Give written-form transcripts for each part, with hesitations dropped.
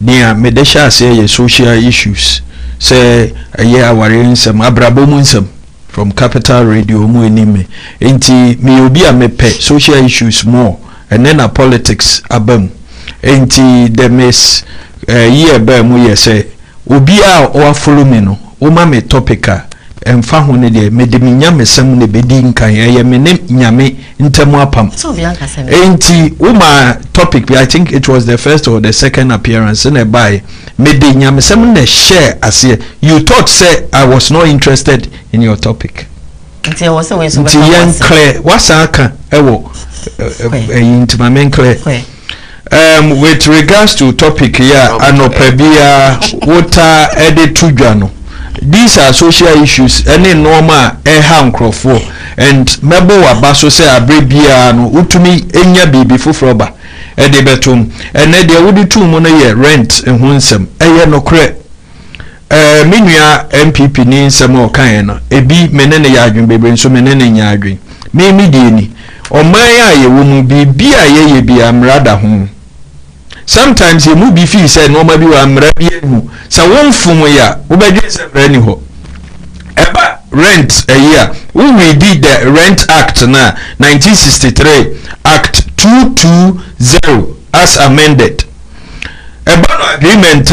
near medesha say social issues say a year aware some abrabomunsum from Capital Radio mu enime enti me obi a mepe social issues more and then a politics abam enti them is year ba mu ye say obi a o follow me no o ma me topica emfa ho ne de me de nyame sem ne bedi nkan ye me ne nyame ntemu apam so bi anka sem enti uma topic I think it was the first or the second appearance in a by me de nyame sem ne share as you thought say I was not interested in your topic nti I was always so clear what's aka ewo intima men clear with regards to topic here anopabia water edit to dwano. These are social issues any normal hankrofo and mebo wabaso say abrebia no utumi enya bibi fofroba e de betum ene de wodi tu mo no ye rent ehonsem eye no kre menua MPP ni nsem o kan no ebi menene ya adwen bebre nso menene nya adwen me die ni oman ya ye wo mu bibi a ye bi amrada ho. Sometimes you move fee say no maybe wa mra bi mu sa won fum ya wo bedwe se mra ni ho eba rent a year we did the Rent Act na 1963 Act 220 as amended eba no agreement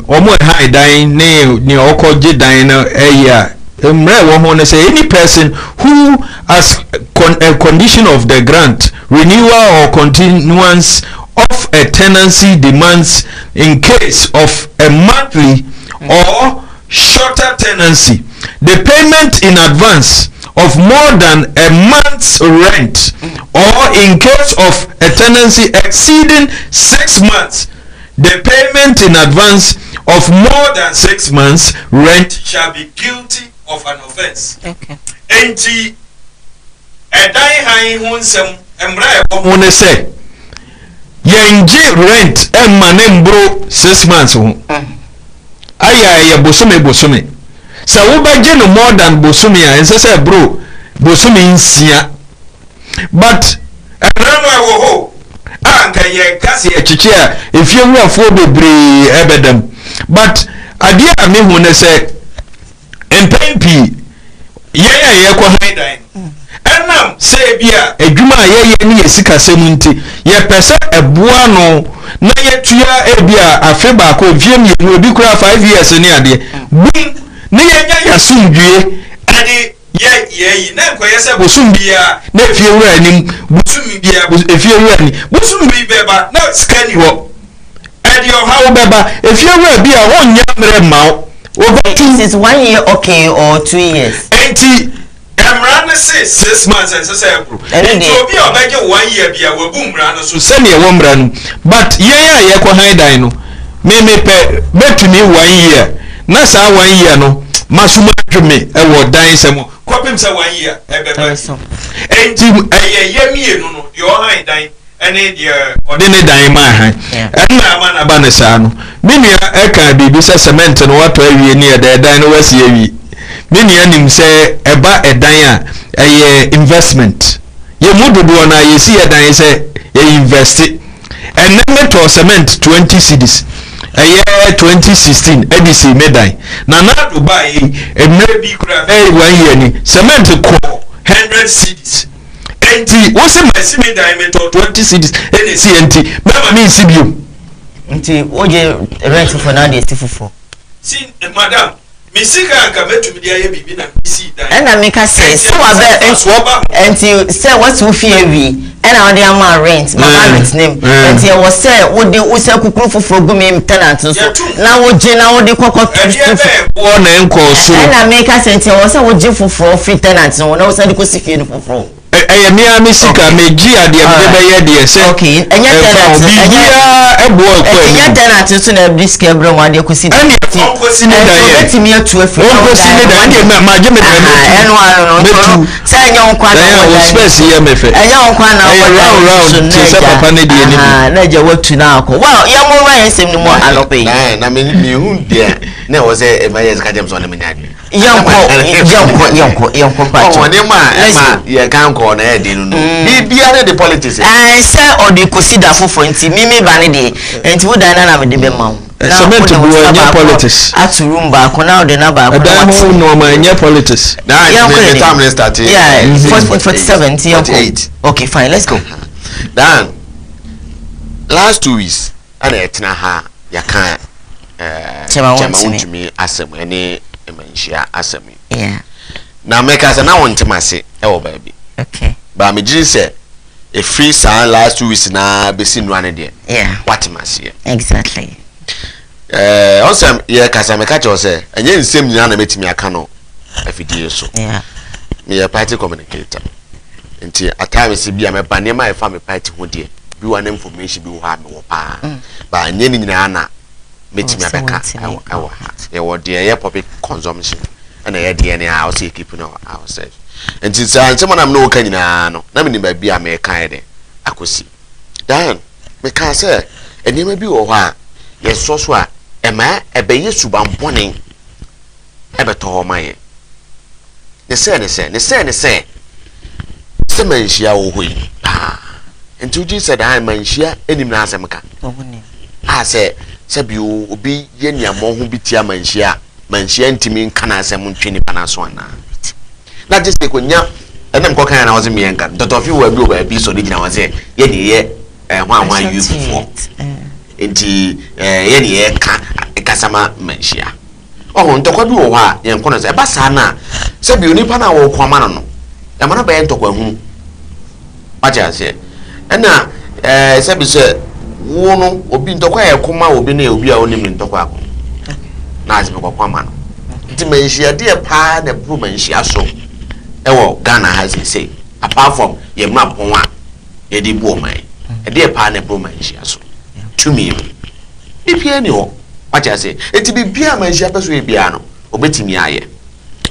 omo high dan ne okoje dan na year mra wo ho ne say any person who as a condition of the grant renewal or continuance of a tenancy demands in case of a monthly or shorter tenancy the payment in advance of more than a month's rent or in case of a tenancy exceeding 6 months the payment in advance of more than 6 months rent shall be guilty of an offense. Okay. Enti edai han hunsem emra e bo ne say yenji rent mbro 6 months ho aya bosome sa wo baje no more than bosome a ense say bro bosome nsia but erano wo ho anka ye kasi e chichi a efie wuafo bebre ebedam but ade a me hu ne say empempi ye ko haidan enam say bia adwuma ye ni yesika semunti ye pese eboa no na ye tua ebia afeba ko wiem ye no bi kura 5 years ni ade bum ne ye nya yasumdue ade ye na ko ye se bosumbia na efie wura anim bosumbia efie wura ni bosumbi beba na sika ni ho ade o hawo beba efie wura bia won nya mre mawo this is 1 year okay or 2 years enti Emrana say 6 months and say bro. Enti obi obeje 1 year bia wabu mrana so se ne wo mranu but ye ko haidan no me pe betumi 1 year na sa 1 year no masuma dweme e wo dan semo kopim se 1 year e be be so enti ye mienu no yo haidan ene de odene dan ma han na ma na ba ne sa no me nua e ka bibi se cement no wato awie ni e dan no wasi awie many anim say eba edan a investment ye mudodo na ye see edan say ye invest and then to cement 20 cedis a year 2016 edc medan na dubai emre bi kura very 1 year ni cement ko 100 cedis enti wo se my cement medan me to 20 cedis edc enti mama mi sibio enti oje rent for na dey still see madam misika aka metumi dia ye bibi na bisi dan ena meka say so enti say what you fear we ena odi am rent mama rent name enti e was say wo de wo say kukuru foforo gumi tenant so na wo je na wo de kokko wo na enko so ena meka say enti e was say wo je foforo free tenant no na wo say de ko sifie no foforo eye mi misika meji ade be ye de say okay enya tenant enya ebo ko enya tenant so na brisk ebro wa de ko si eni ko si ne da ye ti mi atu afi ko si ne da ye ma je me da enu anu say enya nkwa na wo space ye mefe enya nkwa na round say papa ne de ni na je watu na akọ well ya mo wa yesem ni mo alope na me hu dia na wo say e ma yes ka dem so na me nya yanko pa wone ma ye kan ko go na e dey no bibia the politics say or the consider for nti mimi ba ne de nti wo dan na me de be ma wo cement bu onye politics at room ba ko na de na ba ko na no ma onye politics na the time start yeah 47 okay fine let's go dan last 2 weeks ana etna ha yaka chama wontumi asem ene emanhia asem yeah na meka se na wontemase e wo baabi okay ba me giri se e free san last 2 weeks na besi no ane de yeah watemase exactly also ye kasa meka che se enye nsem nyina na metimi aka no afidie so yeah me party communicator nti atime bi am ba ne ma e fa me party ho de bi one information bi wo ha me wo pa ba nye ni nyina na metimi abeka awo ye wo de ye public consumption and I had any house keeping ourselves. And since someone I'm no can no, Namini by be a mere kind. I could see. Dan, because sir, and you may be or yes, so swa, a man, a bay subam poning. Ever told my the say, Semen shall we. Ah, and 2 G said I man share any Nazamaka. I said, Sabu will be Yenya more who be Tiaman share. Manshia ntimi kana asem ntwini pana so ana na just say konya enem ko kan na woze mienka totofi wa bi o ba bi so de gina woze ye ne ye hwan youth for enti ye ne ye ka kasama manshia oh ntokwa bi wo ha ye nkono se ba sa na se bi onipa na wo kwama no e mana ba ye ntokwa hu wacha se na se bi se wo no obi ntokwa ye koma obi na obi a onim ntokwa akọ na azime kwa mano nti manhia de pa na bru manhia so ewo Ghana has say apart from ye mapon a ye di bu o man de pa na bru manhia so tumi bibia ni ho wacha say enti bibia manhia peso ye bia no obetimi aye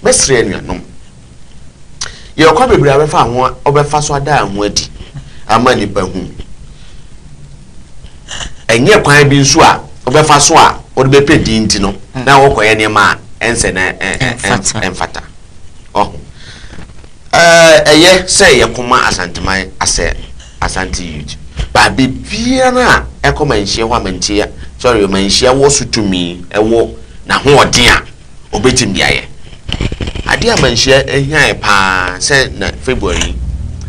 besre anuanom ye kwa bebre abefa ho obefa so ada ho adi ama ni pa hu enye kwan bi nso a obefa so a o de be di nti no na wo koye ne ma ense na enfata oh eye say ye kuma asanteman ase asanti youth ba bibia na ekoma nhie ho amantia sorry manhia wo sutumi ewo na ho ode a obetim dia ye ade amanhia ehia e pa say na February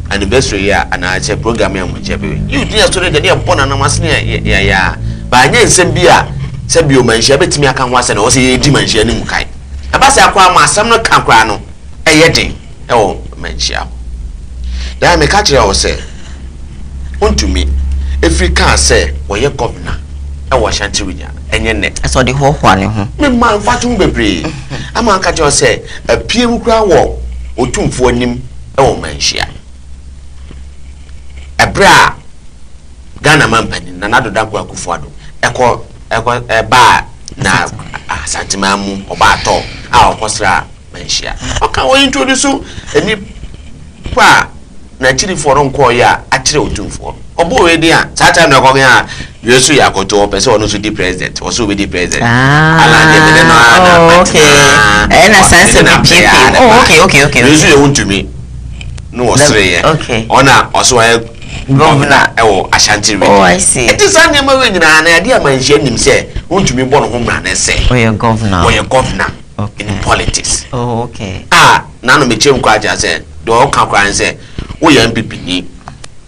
anniversary ya ana che program ya mo chebe you dey story dey bona na masne ya ba nya nsem bia se bi o manhia betimi aka ho ase na wo se ye di manhia ni mukai aba se akwa ma asam no kankra no eye den e wo manhia da me ka kire wo se ontumi Africa se wo ye governor e wo Ashanti region enye net so de ho ne ho me man fatu bebre ama ka kire wo se apie mu kra wo otumfo anim e wo manhia ebra Ghana mampani na nadoda kwa kufuado eko ba na santimamu oba ato a okosra manhia oka wo introduce eni kwa na chiri foro nko ya akire otumfo obo we dia tata na ko ya yesu ya koto pese ono so di president o so we di president ala de me no okay na sense of PP okay yesu ye wontumi no osre ye ona oso governor ewo Ashanti region. Oh, I see. It is an we nyina na ade amanhia nim se wontumi bo no ho mra na se we governor in politics. Oh, okay. Na no me chem kwa aja se do ka kwa se wo ya MPP ni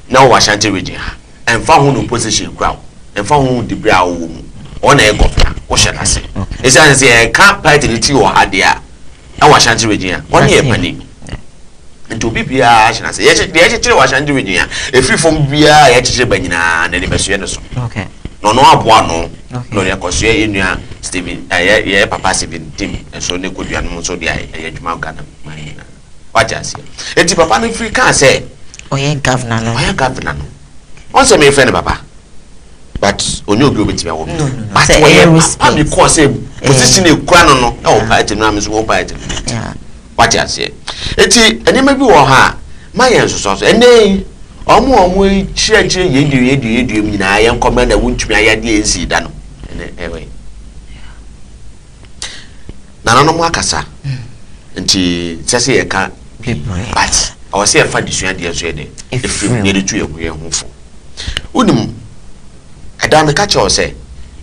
na wo Ashanti region ha emfa ho no position kwa emfa ho di bra wo mu ona e governor wo hye na se esa se ka party ni ti wo ha de a e wo Ashanti region oni e pani nto bibia hye na se ye chire wo Ashanti region a efi fom bia ye chire banyina na ne beso ne so okay no aboa no no ye koso ye nua Steven ye papa Steven team so ne kodua no so de ye dwuma Ghana manina waja se enti papa no free kan say oye governor no on say me friend papa but onyo obi obetimi awo but we because say position e kura no e party no am so wo party yeah waja se enti enema bi wo ha mayen so ene omo chire yedu nyina ye nkoma na wontumi ayade ensi da no ewe na no mo akasa nti sese ye ka but I was here for the sweat yesterday. If you needed to a home for Udum, I done the catch or say,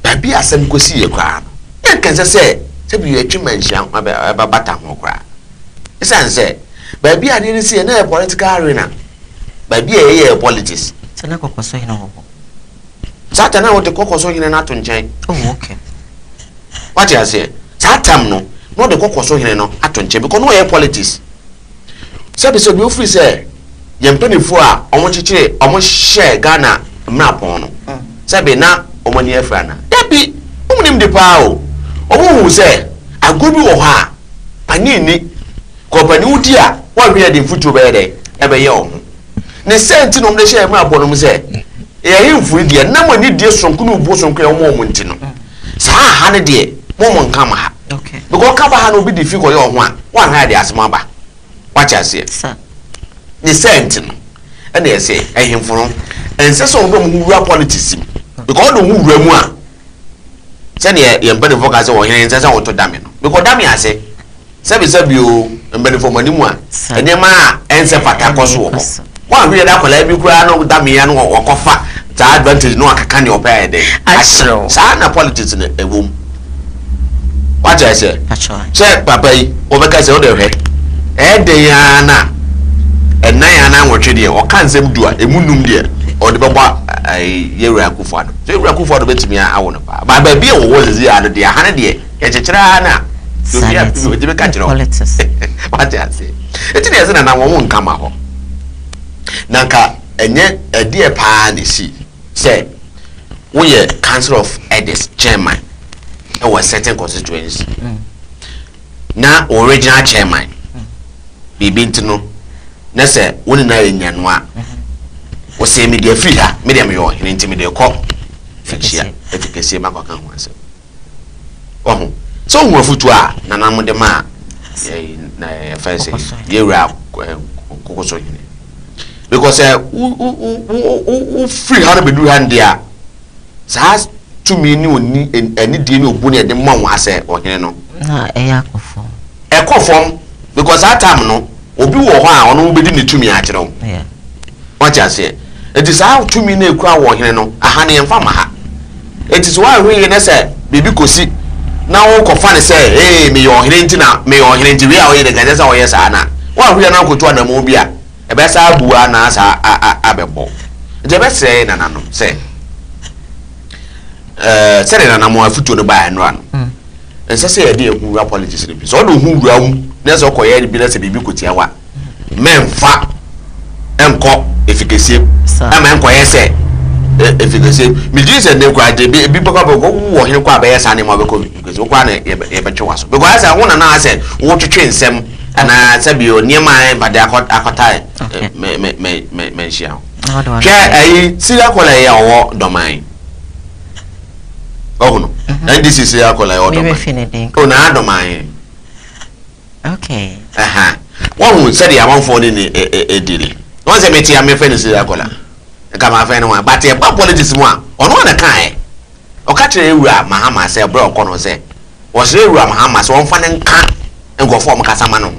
Baby, I send go see a crowd. You can say, you a chimension about Batam cry. It's answer, Baby, I didn't see another political arena. Baby, a year politics. So now, so you know. Saturday, what the cocoa so in an atom chain. Oh, okay. What you say? Satam no, not the cocoa so in an atom chain because no air politics. Sabi so you free say, Yampany for almost share Ghana map on. Sabi na omani efrana. Debi, umunim de pao. Omo hu say, agobi wo ha. Ani ni company udia, what we are the futu be dey, ebe ye ohun. Ne senti no mde share map on mu say, e himfu die na mo ni die sonku no bo sonku e omo nti no. Sa ha ne de, mo nka ma ha. Okay. Because cover ha no be the figure ye ohun a, wan ha de asema ba. What I say? Sir. The sentence, and they say, I him from, and says some who rap politics because the who remua. Send your better focus on him and says, I want to damn him. Because damn, I say, you and better for money more. And your ma answer for Tacoso. One real apple, every crown of Damian or Coffa. The advantage no can your pay a day. I saw Sana politics in a womb. What I say? Say, Papa, overcast the other head. Diana and Nayana were treated or can't them do a munum dear or the Baba a Yerakufado. So Rakufado bet me I want to buy. But baby was the other day, 100 year, it's a trana. So you have to catch it all. What I say? It is an I won't come out. Nanka and yet a dear pan is she say, we are Council of Edis chairman. Our certain constituency. Now original chairman. Bibi ntino na se woni na enyan a wo se media free ha media me yo hinti media ko fikisia efikese makaka ho ase oho so wo futu a na nam de ma na fancy ye ra kokoso hine because u free ha be do hand dia sa to me ni oni eni die ni obu ne de ma wo ase o hine no na ekofom ekofom because that time no obi wo ho a ono bedi ne tumi a kire wo yeah what you say it is how tumi na ekura wo hene no aha ne mfa ma ha it is why we na say bibi kosi na wo ko fa ne say me yo hene nti na me yo hene nti we a wo ye de gaje sa wo ye sa na wa hwe na ko to na mo bi a e be sa buwa na sa abebo je be say na no say say na mo afuto no ba no ano ense say e de ehu apologies ni bi so do hu wura mu na so ko ye bi na se bibi kotia wa memfa enko efikesie ama enko ye se efikesie mi ji se ne kwa de bi boko boko wo hin kwa ba ye sa ne mo be ko because wo kwa na ye be twa so because asa wona na ase wo twetwe nsem ana sabi o niema ba de akota me shia ke ayi sira kola ye owo domain oh no and this is sira kola ye owo domain oh na domain okay one who said ya one for ni ediri won se meti am fe ni sira kola ka ma fe ni wa but e ba politics mu a ono na kan o ka kire ewura mahama se bro ko no se wo se ewura mahama se won fa ne nka ngo form kasama no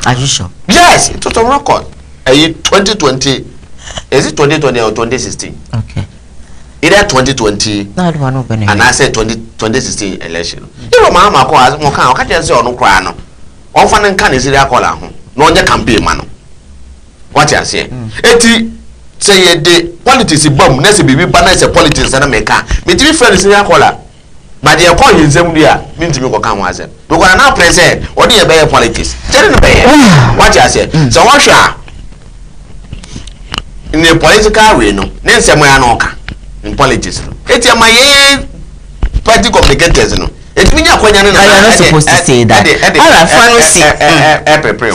are you sure? Yes, it was on record. 2020, is it 2020 or 2016? Okay. Either 2020 and I said 2016 election. You know, Mama calls more count, can't you say on no crown? One fan and can is there call out. No, the campaign man. What you say? 80 say the politics is bomb, necessary be banners of politics and America. Me three friends in your collar. But they are calling them there, mean to me go come was it. Because now present, what do you bear politics? Tell them what you say. So what shall in the political arena, then somewhere in politics. It's my party complicated. It's me not supposed to say that.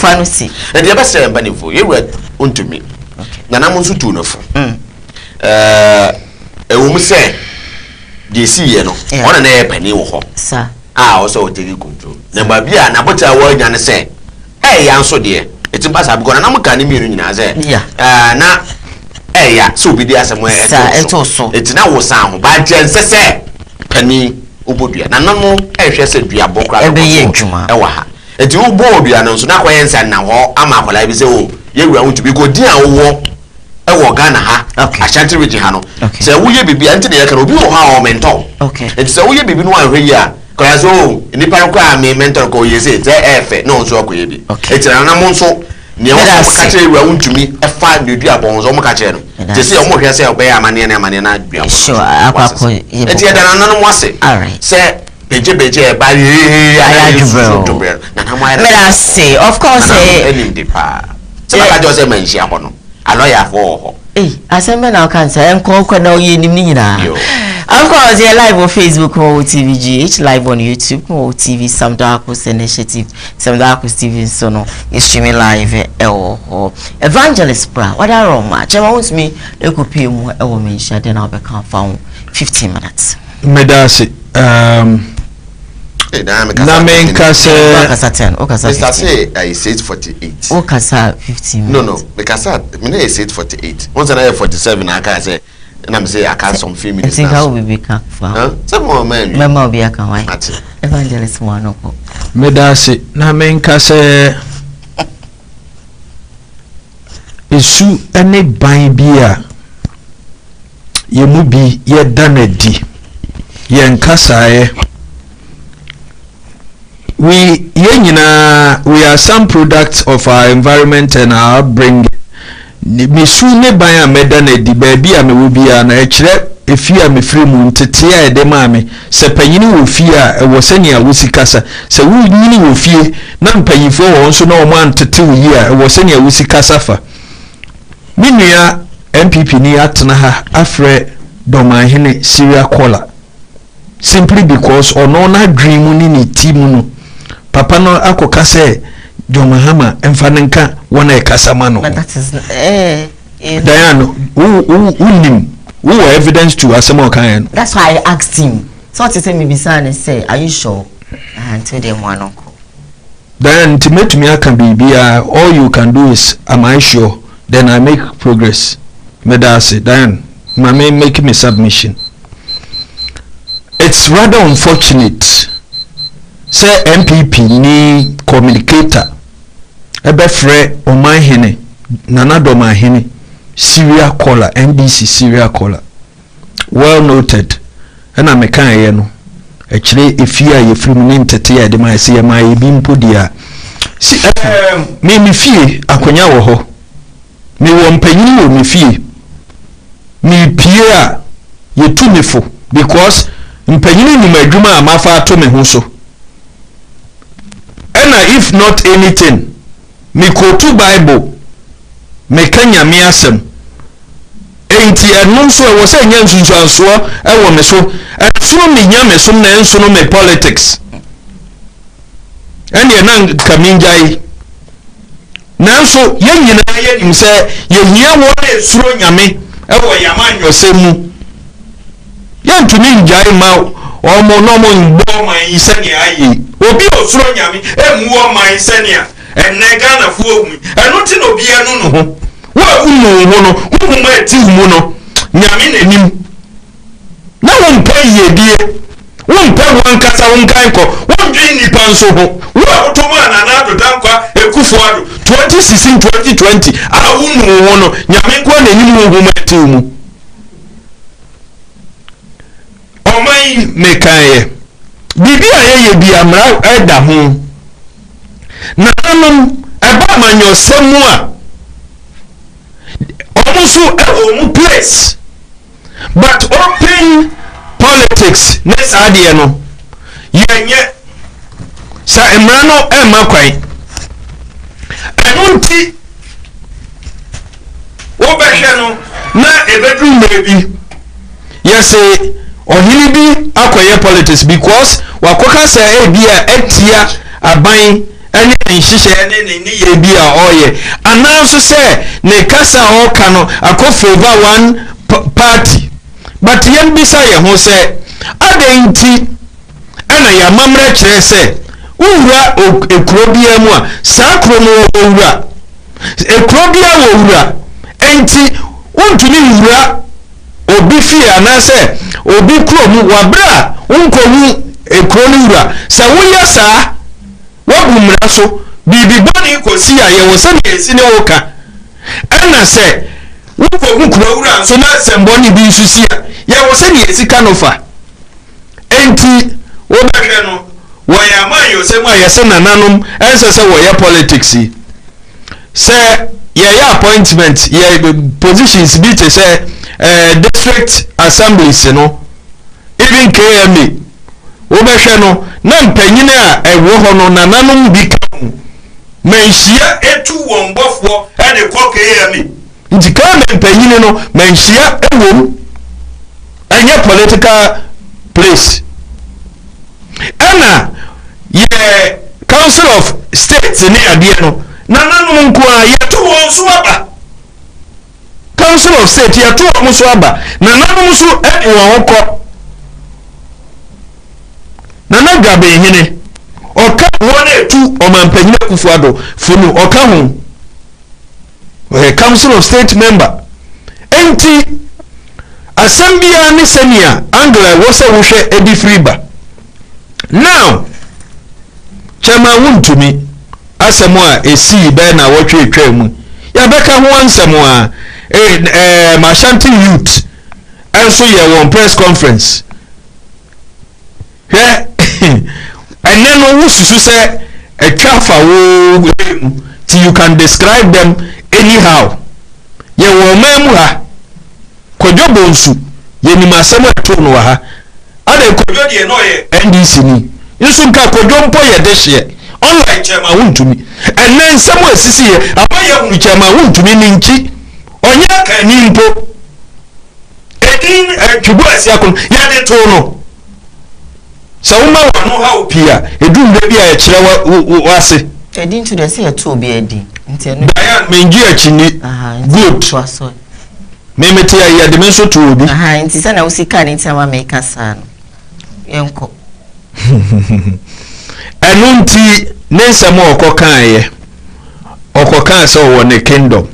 Fancy. And the best benefit you read unto me. Nanamusu tunofo. A woman say. They see you know, one and a penny or sir. I also take control. Number be an abota word and say, hey, I'm so dear. It's a pass I've got an American meaning as a now, hey, so be there somewhere. It's also it's now sound, but just say penny Ubudia. Nano, I just said, be a book. Ewa, enti wo bo odua no so na koye nsa na ho ama akola bi se o ye wura untu bi ko din a wo ewo Ghana ha Ashanti region ha no se wo ye bibi ante de ye kan obi wo ha o mentor enti se wo ye bibi no ahwe yi a koya so nipa ko a me mentor ko ye se te efe no so ko ye bi enti na mo nso ne wo ka kire wura untumi efa ne dua bonzo mo ka kire no je se o mo hwe se o be amane na dua sure akwako enti e da na no mo ase se beje ba I say of course so I just say mention hono aloya for asembe na kan say enko na oye nim ni nyina of course you live on Facebook or TVGH live on YouTube or TV Sam Darkos initiative Sam Darkos TV so no is streaming live evangelist bra what are wrong match I want me they could pay mu e wo mention then I'll be come found 15 minutes medasi na menkase okasa 10 okasa 15 say I said 48 okasa 15 no because me na said 48 once I 47 I can say and I'm say I can some few minutes think how we be can for some more man mama obi aka why evangelist one no medasi na menkase esu ene ban bia ye mu bi ye danadi ye nkasae we are some products of our environment and our upbringing. Misu ne ban a meda na di baabi a me wo bia na ekire efi a me free mu ntete a ede ma me se panyini wo fie a ewo sene a wo sikasa se wo nyini wo fie na mpanyifo wo nso na o ma ntete wo yi a ewo sene a wo sikasa fa minua MPP ni atena ha afre domahene serial caller simply because ono na dream ni ni team no papa no akoka se John Mahama emfanenka wana ekasama no but that is Diana who evidence to asemo kan. That's why I asked him so what you say me bisa and say are you sure until them one uncle then to make me aka bibia all you can do is am I sure then I make progress medase Diana mama make me submission. It's rather unfortunate say MPP ni communicator ebe frɛ Omahene Nana Domahene serial caller NDC serial caller well noted ɛna meka ye no ɛkyerɛ efia ye free mu ntete ya de ma se ma ye bi mpodia si me fie akonya wo ho me wo mpanyin wo me fie me pie a ye tu me fo because mpanyin ni madwuma amafa ato me ho so. And if not anything, me go to Bible, me kanya me asem. Enti enum so e wo se nya nsunsuanso e wo me so. Enso me nya me so na enso no me politics. Ene na kaminjai. Nanso ye nyina ye nim se ye hia wo na esuro nyame e wo yamanyo semu. Ye ntumi njai ma omo no mo ngbo man isani ayi obi osuro nyame emuo man isani a enega na fu ogun enu ti no bia no ho wa unu ho no hu ma ti hu no nyame nanim na won pa yedie won pa wan kasa won kan ko won dwi nipa nso ho wa otomo anana do dankwa ekufo ado 2016 2020 a unu ho no nyame ko nanim hu ma ti mu omai mekaye bibi ayeye bi amra eda ho na anum eba manyo semu a omusu mu place but open politics next adie no yenye sa emra no ema kwai anunti wo behwe no na ebedru mebi yese ohini bi akoye politics because wakoka say bia etia aban ene nhihye ene ni ye bia oye ananso say ne kasa o kano akofova one party but yem bi say ho say adenti ana ya mamra kire say owura ekuro bia mu a sa kuro mu owura ekuro bia wo owura enti untuni owura obi fi anase obi kuro mu wabra unkohu ekro ni wura sa woya sa wo bumra so bibi boni ko si ya ye wo se ne si ne wo ka ana se wo ko nkura wura so na sembo ni bi su si ya ye wo se ne si kanofa enti wo ba hwe no wo ya man yo se ma ye se nananom ense se wo ye politics se ye appointment ye positions bi te se district assemblies no even KMA wo ba hwe no na mpanyine a ewo ho no nananom bi ka manhia etu won bofo e de ko KMA nti ka mpanyine no manhia ewom anya political place ana ye council of state ni ade no nananom nko a yeto won so aba council of state yeto won so aba nananom so e won ko nana gabe hene oka won etu o mampanyina kufuado funu oka ho council of state member enti asambia ni senia angla wo se wo hwe edi friba now chama wuntumi asemo a esi be na wo twetwa mu ya beka ho ansemo a Mashanti youth also ye won press conference he and then no wususu say etwafa wo till you can describe them anyhow ye wo mamu ha kodwo bonsu ye ni masemo eto no ha ade kodwo de no ye NDC ni nso nka kodwo mpo ye de hye unlike chama wuntumi and then somewhere sisi ye abaye hunu chama wuntumi ni nchi onye ka ni mpo edin twugo asiakon ya de to no so uma wano ha opia edum da bia ye kire wase edin to the say to obi edin nti no Diane menji achini good memete ya de menso to obi nti se na usika ni nti ama makeasa no yenko enunti nensamo okokan se wo ne kingdom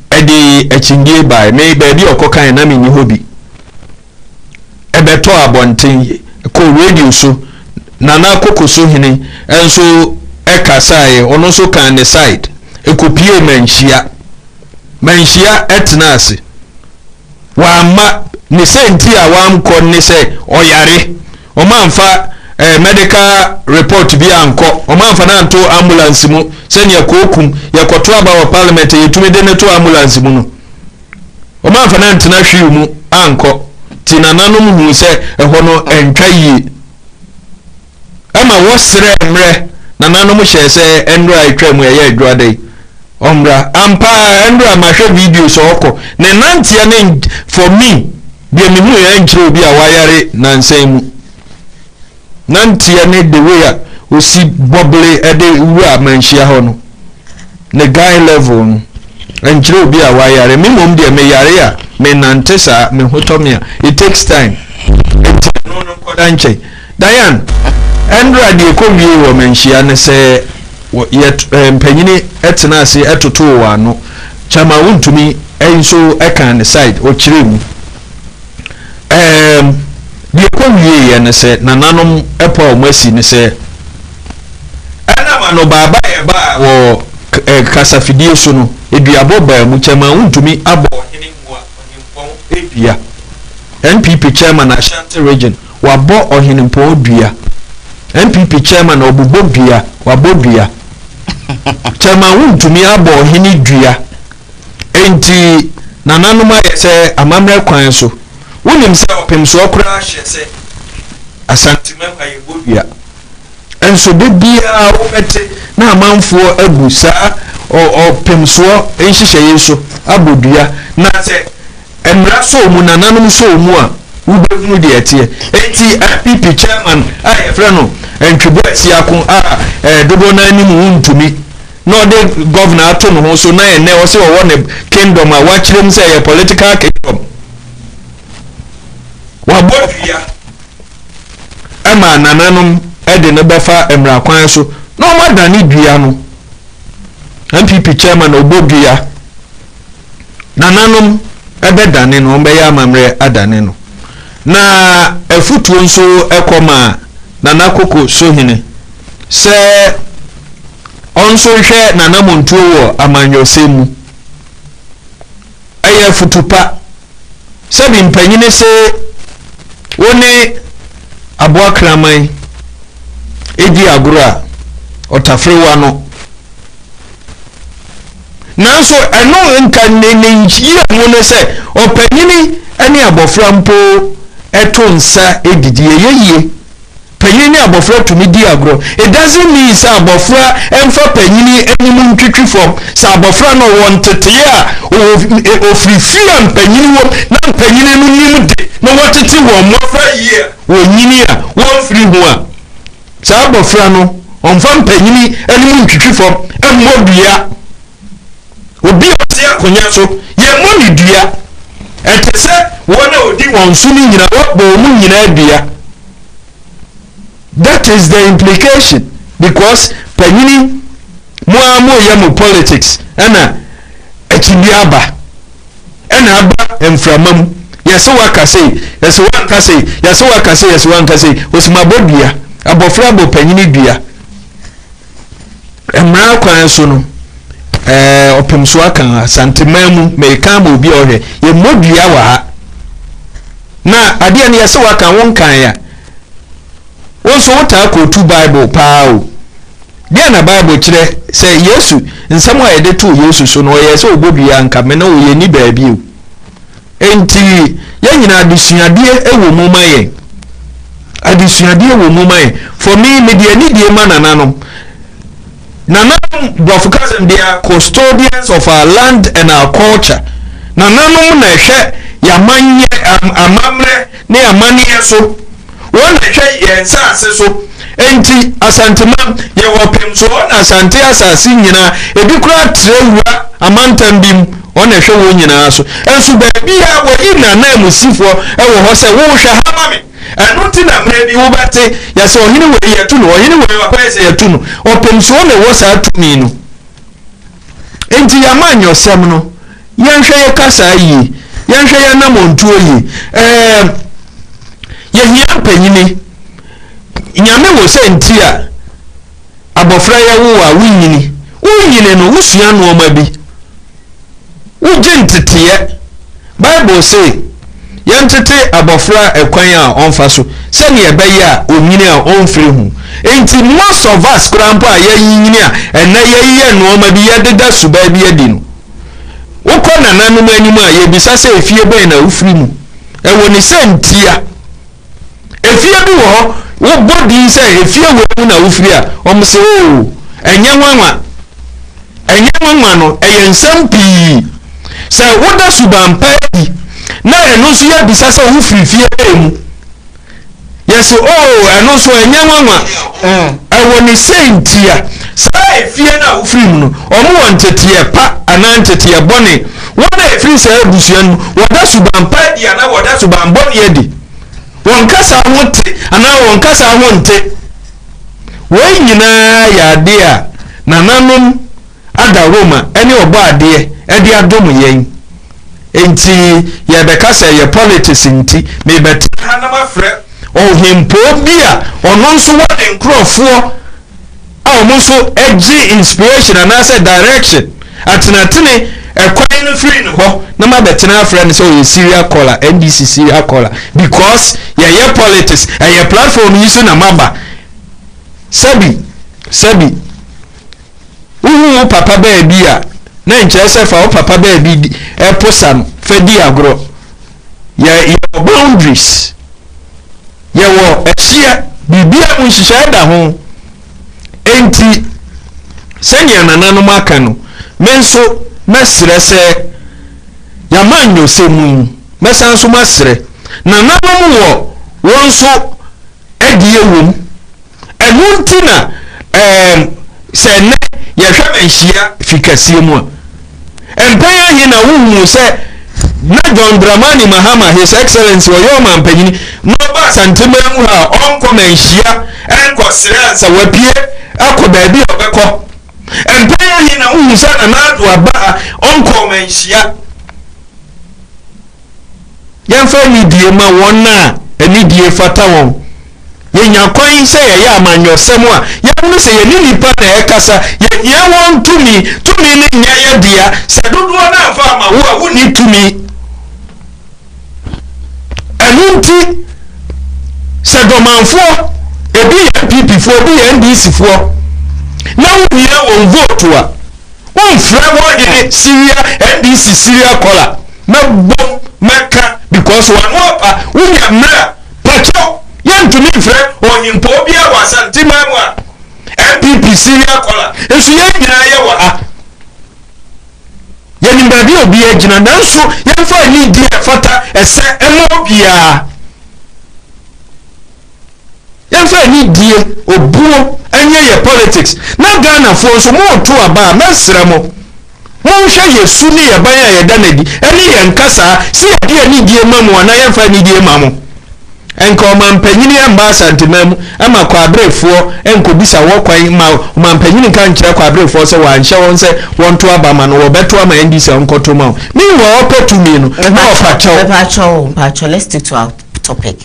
edi echingie bai me ba bi okokan na menyi hobi ebeto abonten ko radio so nana kokoso hene enso ekasae ono so kan ne side ekopie manhia etnase wa ma ne senti a wa amko ne se oyare o manfa medical report bi anko o manfa na nto ambulance mu sene yakokum yakoto aba wa parliament yetumi de neto ambulance mu no o manfa na ntena hwe mu anko tinananom hu se eho no entwa yi ama wo sere mre nananom hye se endra atwa mu ye adwa dai omra ampa endra ma hwe video so oko ne nantia ne for me bi me hu ya nchire obi a wayare nansan mu nantia ne the way a osi bobble ede wura manhia ho no ne guy level no nchire obi a wayare me mom de me yare a me nantesa me hotomia it takes time no kodanche Diane endra de ko wie wo manhia ne se mpanyini etena ase etoto wa no chama wuntumi enso ekan side o kire mu de ko wie ye ne se nananom epa o masi ne se ana ma no baba e ba wo kasafidie so no eduabo ba mu chama wuntumi abo hene mu ohempon edua NPP chairman Ashanti region wabo ohempon odua NPP chairman obubo dua wabo dua chama wuntumi abo hini dua enti nananom ayese amamre kwan so wonim se opemso okura hyese Asante member ye bodua enso de bia wobete na amanfo agusa opemso enhihye yeso abodua na se emra so mu nananom so mu a ubefunu de etie enti NPP chairman ayefra no entwebo asiakon dodo na anim wuntumi no de governor ato no ho so na ene o se wo ne kingdom a wa kirem se ye political kingdom wa bodua ama nananom ede ne befa emra kwan so no madani dua no NPP chairman obodua nananom ebe dane no be ya mamre adane no na efutuo nso ekoma nana koko so hene se onso hwe nanamontuo wo amanyosemu eye futupa se bi mpanyine se woni aboa kraman edi agura otafrewa no nanso eno nka ne nchia mu ne se opanyini ani abofra mpo eto nsa edidi yeye panyini abofra tumi di agro. It doesn't mean sa abofra emfa panyini enimu ntwitwi fom sa abofra no won tete a ofrifia panyini wo na panyini no nim de no wotete wo mofra ye wo nyini a wo firi ho a sa abofra no omfa panyini enimu ntwitwi fom emmodua obi otia konya so ye moni dua etese wona odi won so ni nyina wo bo mu nyina dua. That is the implication, because panyini mo ya politics ana echibiaba ana aba emframam yeso wakase yeso wankase yeso wakase yeso wankase osmabodua abofra bo panyini dua emra kwan so no opemso aka santemamu mekam obi ohwe ye modua wa ha na ade ne yeso waka wonkan ya wonso wota ko tu bible pao dia na bible kire se yesu nsam a yede to yesu so no ye se obodua nka me na wo ye ni baabi o enti ye nyina adusuade ewo mu maye adusuade ewo mu maye for me media ni die manananom bofukasem they are custodians of our land and our culture nananom na hwe yamanye amamre ne amanie so won hwe yensa ase so enti asantema ye wopem so na asante asase nyina ebi kura trewura amantam bim ona hwe wo nyina so enso baabi a wo ina na musifo ewo ho se wo hwe hamame anoti na mre bi wo bate ya se ohini we yetu no ohini we wakwese yetu no opem so na wo sa atumi no enti ya manyo sem no yanhwe ye kasa yi yanhwe ye na montuo yi ye hia panyini nyame wo se ntia abofra ya wo a wunyini no usua no ma bi uje ntete bible say yantete abofra ekwan a onfa so se ne ebeyi a onyini a onfiri hu enti most of us krampo a yayinyini a ena yayiye no ma bi yededa suba bi adi no wokona nanum animu a yebisa se efie ben na ufiri mu ewo ni se ntia efie bi wo wo body say efie wo na ufiri a omse o enyanwanwa no eyensam pii say woda subampa di na eno so ya bisa say ufiri fie emu yes oh eno so enyanwanwa ewo ni sentia say efie na ufiri mu no omo wontetie pa anantetie bone wona efiri say abusuan woda subampa di ana woda subambon ye di won kasa wote ana won kasa wonte won nyina ya de a nananom ada Roma ene obo ade e de adom yen enti ye be kasa ye politics nti me bet na mafre o himpo bia ono nso wa enkrofo a omo so egi inspiration and as direction atenatene ekwan no free no ho na ma betena friend so you serial caller NDC serial caller because ye politics and your platform you so na maba sabi uhu papa baby a na nchese fa papa baby eposam fedi agro ye boundaries ye wo ehia bibia mu hihya da ho enti senya nananum aka no menso mesre se yamanyo semu mesanso masre nananum wo wonso edie wom enuntina se ne ye hwamenhia fikasie mu a empaya hi na wuhu se na John Dramani Mahama his excellency oyo mampanyini no ba santema mu ha onko menhia enko sere sa wapie akoba bi obekọ empaya hi na wuhu se na ado aba onko menhia yemfa ni die ma wona ani die fata won yenya kwan say ya amanyosem a ya no say ye nipa na e kasa ye won tumi ni nya ya dia se dodo na afa ma wo a wo ni tumi anunti se domanfo ebi ya PP fo ebi ya NDC fo na wo ye won vote a won fra wo ye Syria NDC Syria kola na bom maka because one more wo nya mra pacho yantumi frɛ onyimpo bia wasante mamwa MPP Syria kola esu yenya ye wa a yenimba bi obi agina nanso yemfa ni di fata ese emo bia yemfa ni die obuo anye ye politics na Ghana fo so mo to aba mesra mo hwɛ yesu ni ye ban ya ye danadi eni ye nkasa si ye die ni die mamu na yemfa ni die mamu enko mampanyini ambassador mem ama kwa abrefo enko bisa wo kwan mampanyini kan kire kwa abrefo se wanhye won se won to abama no wo beto ama ndise onkoto ma mi wo opetu mi no pacho let's stick to our topic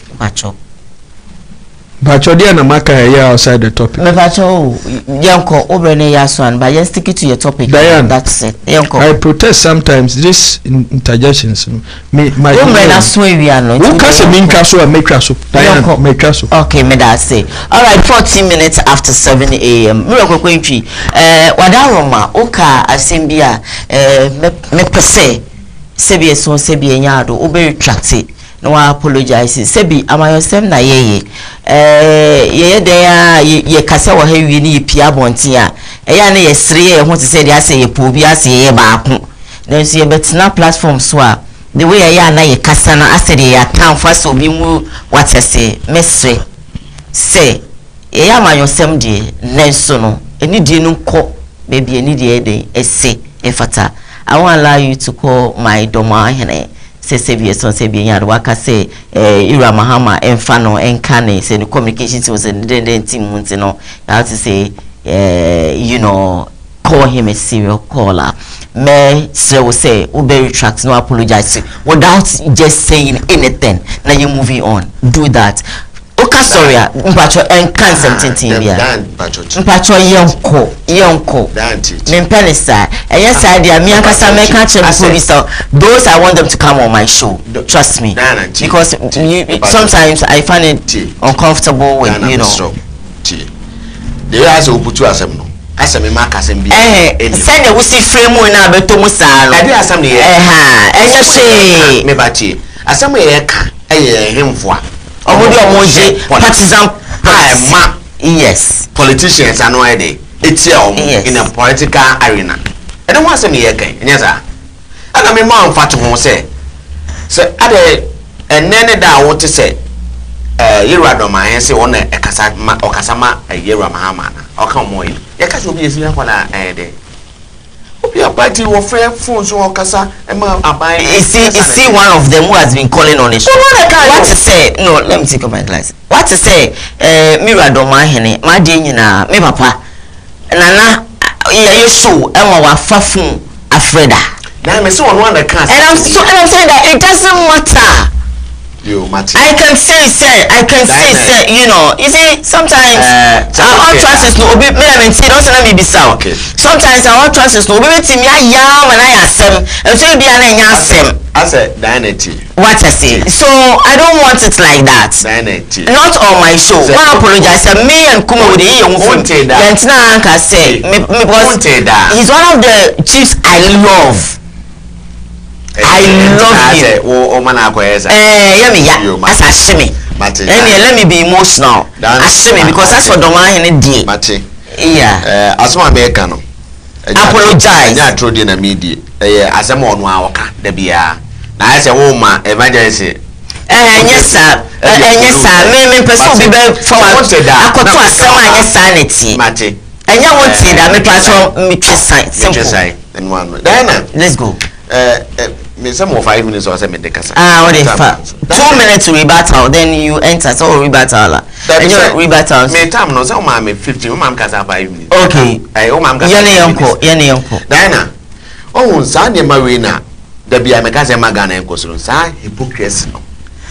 pacho dia na maka ya outside the topic pacho yanko obrene yaso but just stick to your topic. Diane, that's it yanko I protest sometimes this interjections me my obrene so we are no who can say minka so make so Diane make so okay me that say all right 14 minutes after 7 a.m. me kwentwi wadaroma oka asembia me pese sebi so sebi nyado obe retract no apologize sebi amayosem na ye de ye kasa wo hawi ni pia bonten a eya na ye sire ye ho te se de ase ye po bi ase ye baako na so ye betina platform so a the way ya na ye kasa na ase de ya kan fa so bi mu watese mesre se ye amayosem de nenso no eni die no ko baby eni de de ese efata. I won't allow you to call my doma hene sebi son sebi nyado waka say ira mahama enfano enkane say the communication team was in the team no I have to say you know call him a serial caller me say Uber tracks no apologize without just saying anything now you moving on do that. Okay, sorry, mpacho enkan something bia mpacho yonko mempenisa yes idea me akasa me ka chem police those I want them to come on my show, trust me, because sometimes I find it uncomfortable when you know they ask oputu asem no asem ma kasem bia send the wusi frame na beto musa no e dey asem ne enye she me bachi asem ye ka hemfo a omoje partisan ma yes politicians are no idea in a political arena and then once me kan yes ana me ma mfa to ho say ade enene da wo te say yera do ma yen say wona ekasa ma okasa ma yera mahama na oka mo yi ye ka so bi esi akwala de obi party wo free phone so okasa e ma abai is see one of them who has been calling on it. What to say? No, let me take off my glasses. What to say? Mira do ma hene ma de nyina me papa nana ye show e ma wa fa phone afreda na me say one the can and I'm saying that it doesn't matter. I can say you know you see sometimes our transits no obi me am say don't say let me be sound sometimes our transits no obi timi aya when I asem and so be an anya asem I said Dianity what I say so I don't want it like that Dianity not on my show I apologize me and Kuma with the young Yantina Anka say because he's one of the chiefs I love him. Oh man, let me be emotional. Ashimi because that's what Doma and D. Yeah. As one American. Apologize. Yeah, true in the media. As a mon waka, the beer. Now I say, woman, emergency. Yes, sir. Yes, sir. Me person be for I could to some sanity. Mate. And you won't say that me person me try simple. And one. Diana, let's go. Me some 5 minutes or 7 minutes. What if 2 minutes to rebuttal, then you enter so rebuttal. And you rebuttal. Me time no so ma me 15, mama kasa 5 minutes. Okay. Oh mama kasa. Yene uncle. Diana. Oh, sa ne marina. Da bia me kasa magana enko so sa hypocrisy no.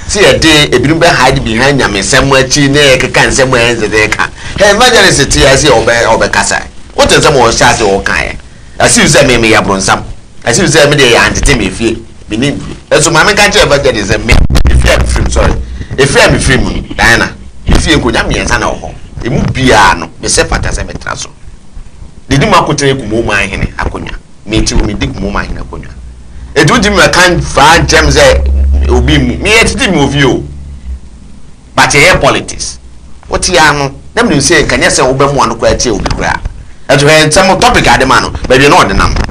see a day a bit hide behind me somewhere chine can somewhere they can hey evangelist as you obey casa what is some more shot or kind as you say me abron some as you say me the anti me fee meaning so my can't evangelist and me if sorry if I am free Diana if you could have me and home it would be no the separate as a metraso did you make take more in Acunia me too me dig more in Acunia it would me can't find gems will be me at the movie but here politics what you let me say can you say open one quite will be crap as when some topic at the man but you know the number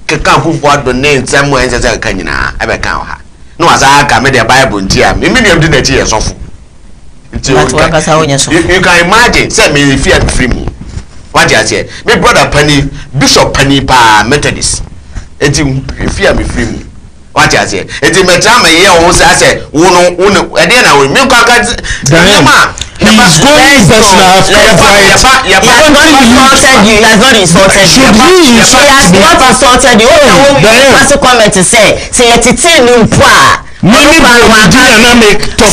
can't put what the name somewhere as a canina ever count her no as I can make the Bible dear me million did the tears of you can imagine say me fear free me what you say me brother Penny Bishop Penny pa Methodist it fear me free me what you say it me time here who say uno again I will me he's going personal. He has not insulted you. He has not insulted you. What's the comment to say? Say it's a new poor. Many people will make talk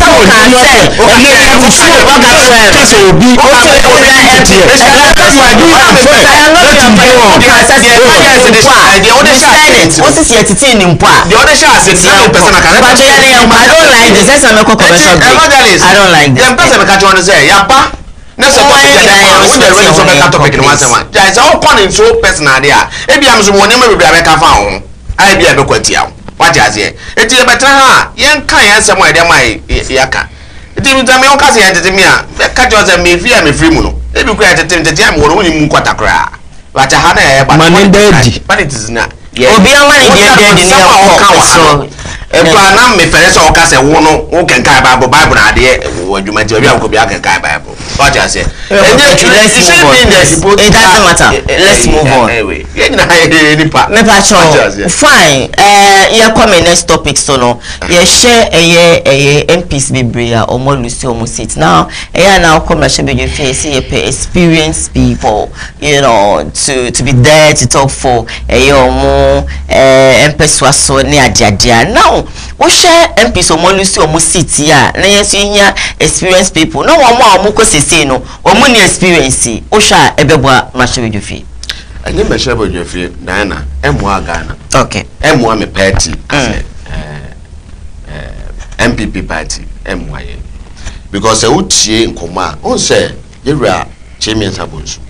what you say? It's a better ha. Young kind somewhere there my yaka. It is a me okasi and me a catch us and me fear me free mono. They be created the jam or only muquata cra. But I had a man but it is not. Yeah, be a man in the Plan me first or cast a one who can carry Bible idea what you might be able to be a Bible. What I say? It doesn't matter. Let's move on. Fine. You come in next topic so no. You share a MPs Bibria or more Lucy almost sit now. Now come and share your face. You pay experienced people, you know, to be there to talk for a more MPs was so near Jadia now. We share MPs or more Lucy almost sit here. Na yes here experienced people. No one more muko say no. Or money experience. Osha ebeba mashe you feel. I never share with your feel. Diana. Mwa Ghana. Okay. Mwa me party. MPP party. MYA. Because I would see in Koowaa. On say you are Champion Sabunsu.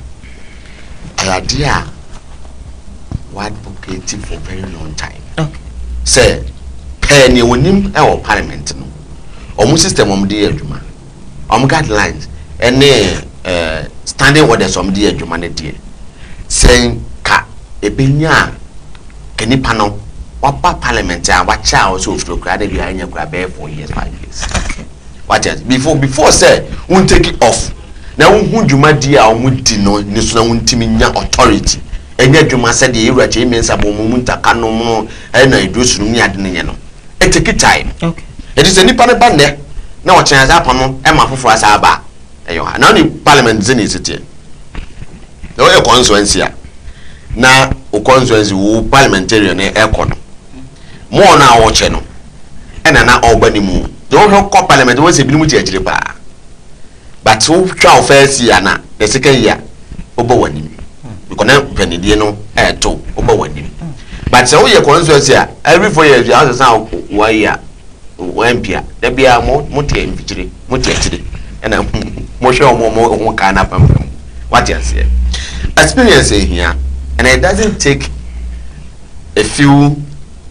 I idea what advocating for very long time. Okay. Say penny when him our parliament no. Omu system the adwuma. Guidelines and standing orders the adwuma ne die. Saying ka ebenya keni panel wapa parliament and watch out so to grade be anya grab 4 years 5 years. Okay. Watch it before say won't take it off. Now who dwuma die a omu di no ni so na wontimi nya authority. Enya dwuma say the area champions abomu ntaka no mo na idrosu ni ade ne no. It take time. Okay. It is a nipa ne ba ne na wo chen aza pano e ma foforo asa ba. Eyo na ni parliament zini city. No e constituency na o constituency wo parliamentarian e ko no. Mo na wo che no. E na ogbani mu. Do ho ko parliament wo se bi mu ti agire pa. But wo twa first year na the second year obo wani. Because na penidie no e to obo wani. But so we constituency every 4 years you have to sound 1 year 1 pia there be a mo tie mfichire mo tie chire na mo hwe mo kana pam what you say experience here and it doesn't take a few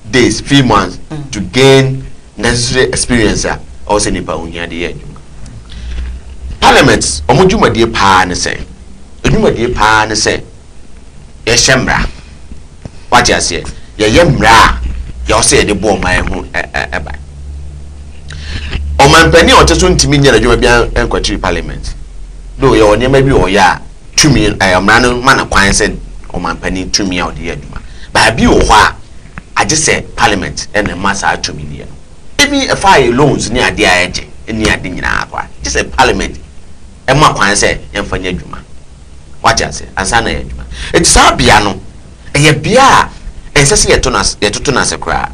days few months to gain necessary experience or say nipa unya de adwuma parliament omudwuma de pa ne say adwuma de pa ne say ye shemra what you say ye mra you say the bomb my hu eba o man pani o teso ntimi nya adwuma bia enkwatiri parliament do ye o nyema bi o ya tumi mra no mana kwan say o man pani tumi a o de adwuma ba bi o ho a age say parliament and massa tumi de even if I loans ni ade a eje ni ade nyina akwa just a parliament e ma kwan say emfanya adwuma what you say ansa na adwuma it sa bia no e bia ensese ye to na sekra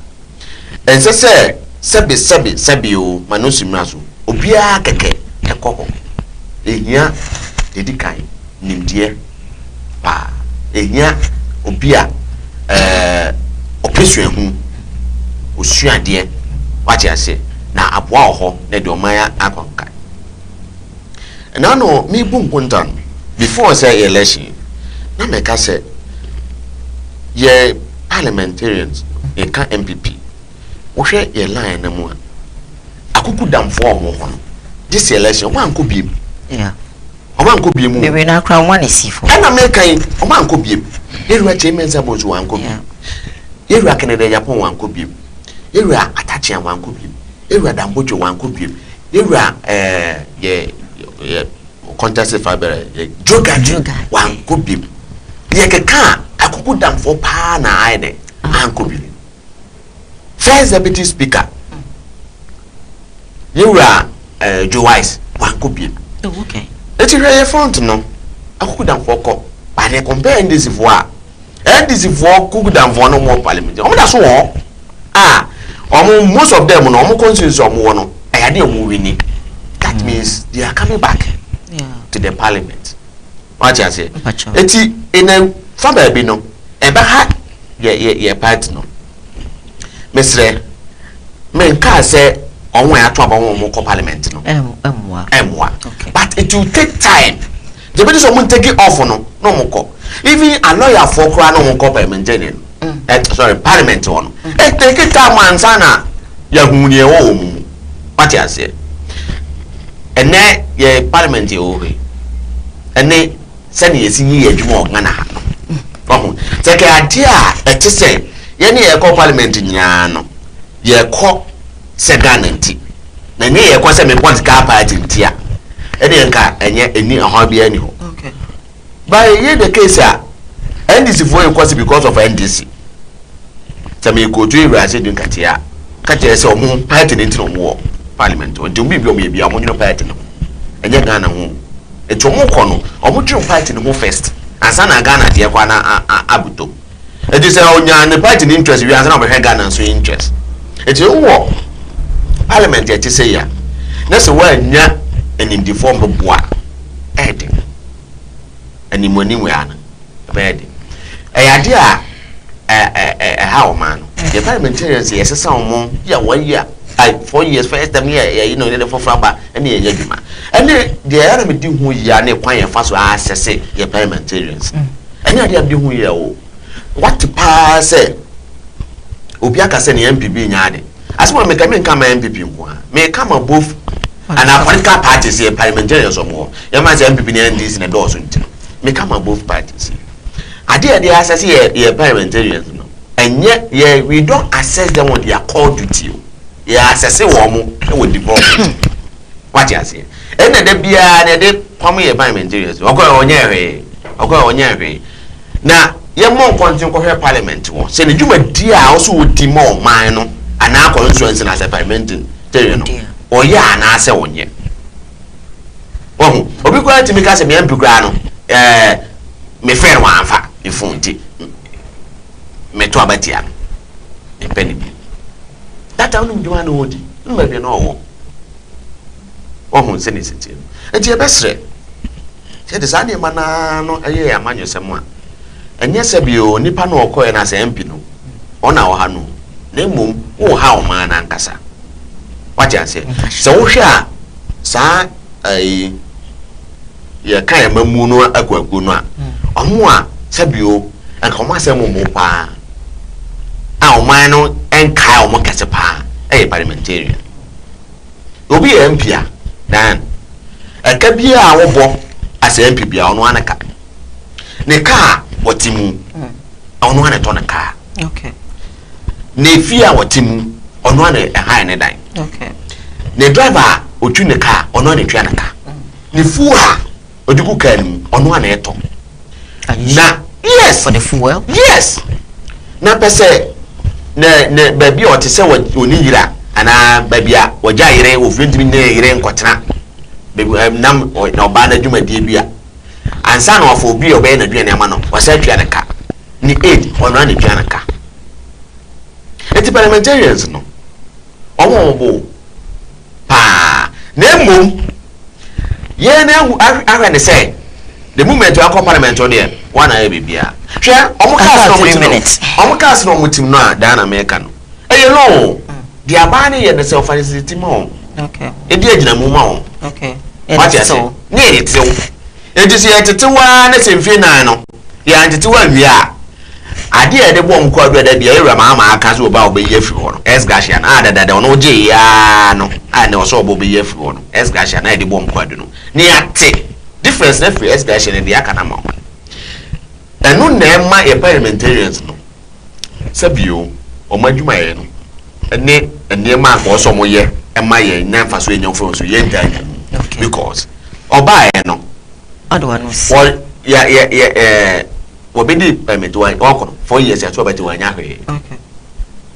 ensese Sebi o manosi mraso obia keke ekoko ehia dedikan nimdie pa ehia obia opesu ehu osuade wache ase na aboa ho na de omaya akonka na no me bu nkuntan before say election na me ka say ye parliamentarians e ka MPP wohwe ye line na mu akuku damfo omo ho this election wan ko biem yeah oman ko biem we na kra one isifo na me kan oman ko biem yeru chairman bozo wan ko biem yeru akenede Japan wan ko biem yeru atachi wan ko biem yeru dambojo wan ko biem yeru ye contest fiber joga wan ko biem ye keka akuku damfo pa na aide an ko biem first deputy speaker Yura Joe Wise wan ko biem okay eti re front no akuku damfo ko ba de compare this voix this voix kuku damfo no mo parliament o da so wo most of them no mo constituency o mo no ayade mo wini that means they are coming back to the parliament what you say eti in a family bi no e ba ha ye party no mesre men ka say onwe ato abon mo ko parliament no emwa but it will take time the be so mo take it off no mo ko even a lawyer for kra no mo ko parliament parliament one it take time ansa na ya hunye wo mu what you say ene ye parliament o he ene sani yesinyi adwuma ogana ha no take adia etise ye ne ye ko parliament nyina no ye ko segananti na ne ye ko se me political party ntia ene nka enye eni ho bia ni ho okay by ye the case NDC for you cause because of NDC me go to area say dun katia ka je se omo party ni ntino mo parliament o de bibio me bia mo nyino party no enye Ghana ho eto mo ko no omo twin party ni ho first ansa na Ghana de kwa na abuto e say onya ne party ni interest wi ansa na be Ghana so interest eto wo parliament e say ya na se wa nya enim di form boa ede animoni we ana bed ayade how man the parliamentarians yes some ya 1 year 4 years first time here you know the for fraba and ye adwuma and the area me di hu ya na kwan ya fa so assess the parliamentarians and ya di hu ya o what pa say obi aka say na MPP nya ade asema me kama MPP nko ha me kama both and a political parties here parliamentarians omo ya ma say MPP na NDC na do so ntino me kama both parties ade they assess ye parliamentarians no and yet we don't assess them on their core duty yeah assess them with development what you say and the bia na de come ye parliamentarians onye hwe na ye mo continue ko hwe parliament wo se ne dwuma dia also wodi mo man no ana constituency na parliamentarian no o ya na ase wonye obi ko ati mi ka se me ampi kra no me fair wa anfa ifunti me to abatia me penny bi that anu ndwa na odi mba bi na owo ohun se ni siti enti e besre se de sane ma na no eye ya manyo semu a enye se bi o nipa na okoye na se mpi no ona wo ha no na mum wo ha o ma na nkasa waje ase se wo hwe a sa ai ye kan ya mamu no akwagu no a omo a se bi o anka omo asem mo pa a oman no enkai omo kese pa parliamentarian obi MP a dan aka bia a wo bo ase MP bia ono anaka ne ka wotimu ono ane to ne ka okay ne fi a wotimu ono ane ha ne dan okay ne driver otu ne ka ono ane twa ne ka ne fu ha odiku ka ni ono ane to na yes for the fuel yes na pese ne baby o te se oni yira ana baby a oja yire o frentimi ne yire nkotena baby nam na oba na dwuma die bia ansa na ofo bi oba na dwuma ne ama no wasa twa ne ka ni 8 ono na twa ne ka eti parliamentarians no omo pa na mum ye na ahwe ne say the moment you are parliament on there one aye bibia hwe omo cast no mutim no a da na America no eh no the abani ye the self facility mo okay e di agina mu ma o okay what you say ne e tew e di se tetewa na semfie nan no ya tetewa wia ade e de bom kwa do da bia ewura ma aka so ba obeyi afi ho no esgasha na da no je ya no a ne so obeyi afi ho no esgasha na e de bom kwa do no ne ate difference na free esgasha ne de aka na ma enu na ma e parliamentarians no sabio o madwuma ye no ene ma ko so mo ye e ma ye na fa so enyo fo so ye ndan because oba ye no adwa no ya wobedi permit wa okono 4 years ya to beti wa nya hwe okay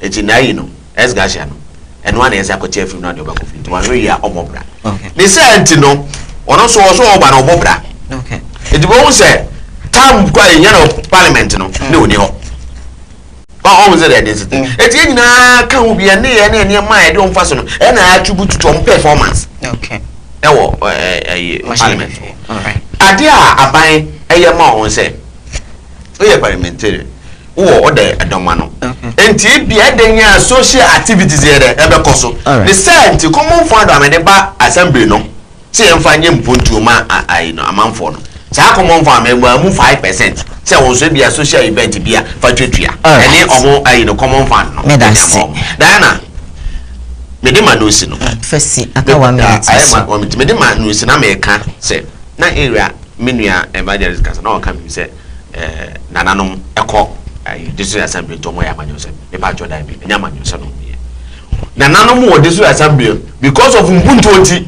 eti na yi no esgasha no eno ana yesa ko chef no ade oba ko fit wa hwe ya omobra okay ni say enti no ono so oba na omobra okay eti bo say tam kwa nya no parliament no ne oni ho ba o ze de density eti nyina ka hu bia ne ma e de omfa so no e na attribute to performance okay ewo parliament all right ade a aban eye ma on say oye parliamentary wo ode adoma no enti bia denya social activities here ebe koso the sent common fund amede ba assembly no se emfa nye mpontu ma ai no amanfo no sa common fund me mu 5% se won so bia social event bia fa twetwia ene omo ai no common fund no Diana me de manusi no fesi akawa me me de manusi na me ka se na area menua evangelist kasa na o ka mi se nananom eko district assembly to moya manyose me pa joda bi nya manyose no ye nananom wo district assembly because of mbuntu oti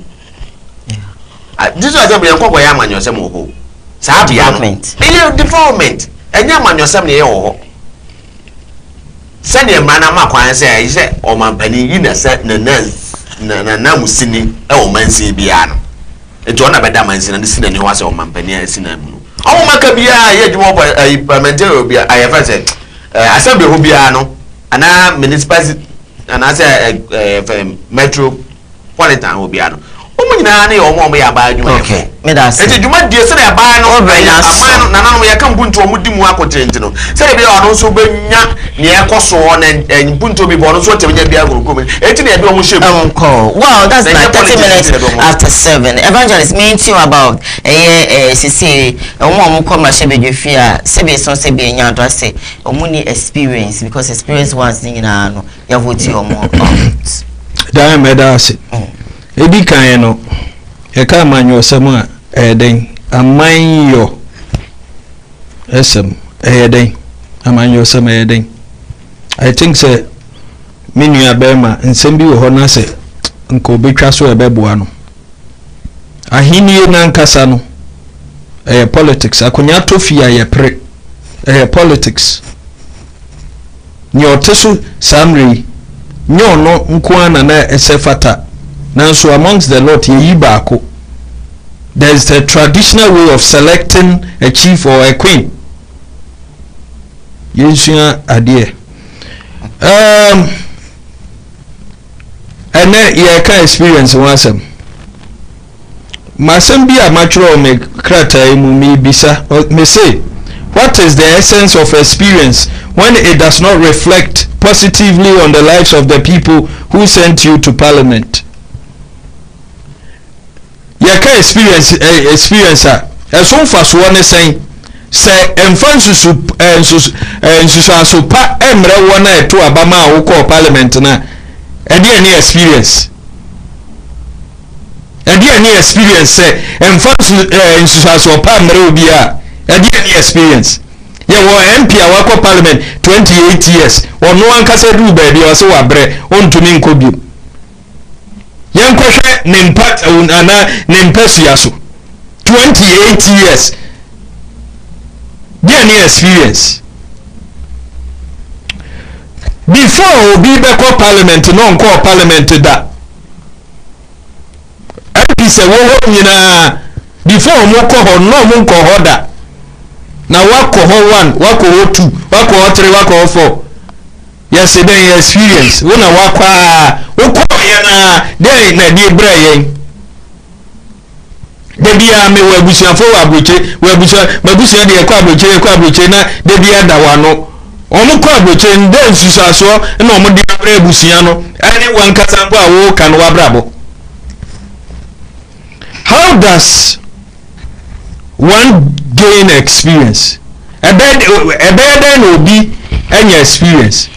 district assembly enko ya manyose mo ho sa bia no e development enya manyose me ye ho sane mana makwan se yi se o mampani yi na se na musini e o mansi bia no ejo na beda mansi na sina ni ho ase o mampani asina mu awu maka bia ye djumo parliamentary bia ayefa se assembly ho bia no ana municipality ana se metropolitan ho bia no omo nyina na ye omo ya ba adwuma okay me da se eti djuma die se ya ba no aman na nanu ya kan buntu omo di mu akotenti no se bia ono so benya ne ekoso na buntu bi bo no so temnya bia gurugum eti na e do omo shep wow that's like 30 minutes after 7 evangelist me tell about sisi omo come shebedwefia se be so se be nya do say omo ni experience because experience once nyina no ya voti omo da me da se edi kan no e ka manyo sam a eden amanyo esem eden amanyo sam eden I think say menu abema nsem bi wo ho na se nko betwa so ebeboa no ahini na nkasa no politics akonya tofia ye pre politics nyoteso samri nyono nkoana na esefata now so amongst the lot ye baako there is the traditional way of selecting a chief or a queen yensua ade and ye ka experience wasem masem bi amatro me krata mu mi bisa me say what is the essence of experience when it does not reflect positively on the lives of the people who sent you to parliament? Yaka experience so fa so ne sen se emfansu so pa emre wona eto abama wo ko parliament na e dey any experience se emfansu so pa emre obi a e dey any experience ye wo MP a wa ko parliament 28 years ono ankasa du ba bi o se wa bre ontumi nkobio yankwahwe nimpat ana nimpasua so 28 years there any experience before obi be ko parliament no nko parliament da MP se wo ho nyina before mo ko ho no mo nko ho da na wako ho 1 wako ho 2 wako ho 3 wako ho 4 yes then experience wona wakwa woko yana de na di bra yen de bia me wa busuafo wa abroche wa busua de kwa abroche na de bia da wa no omo kwa abroche nde nsusaso na omo de abra busua no ene wankasa mbo a wo kan wa brabo. How does one gain experience? Ebe no bi any experience.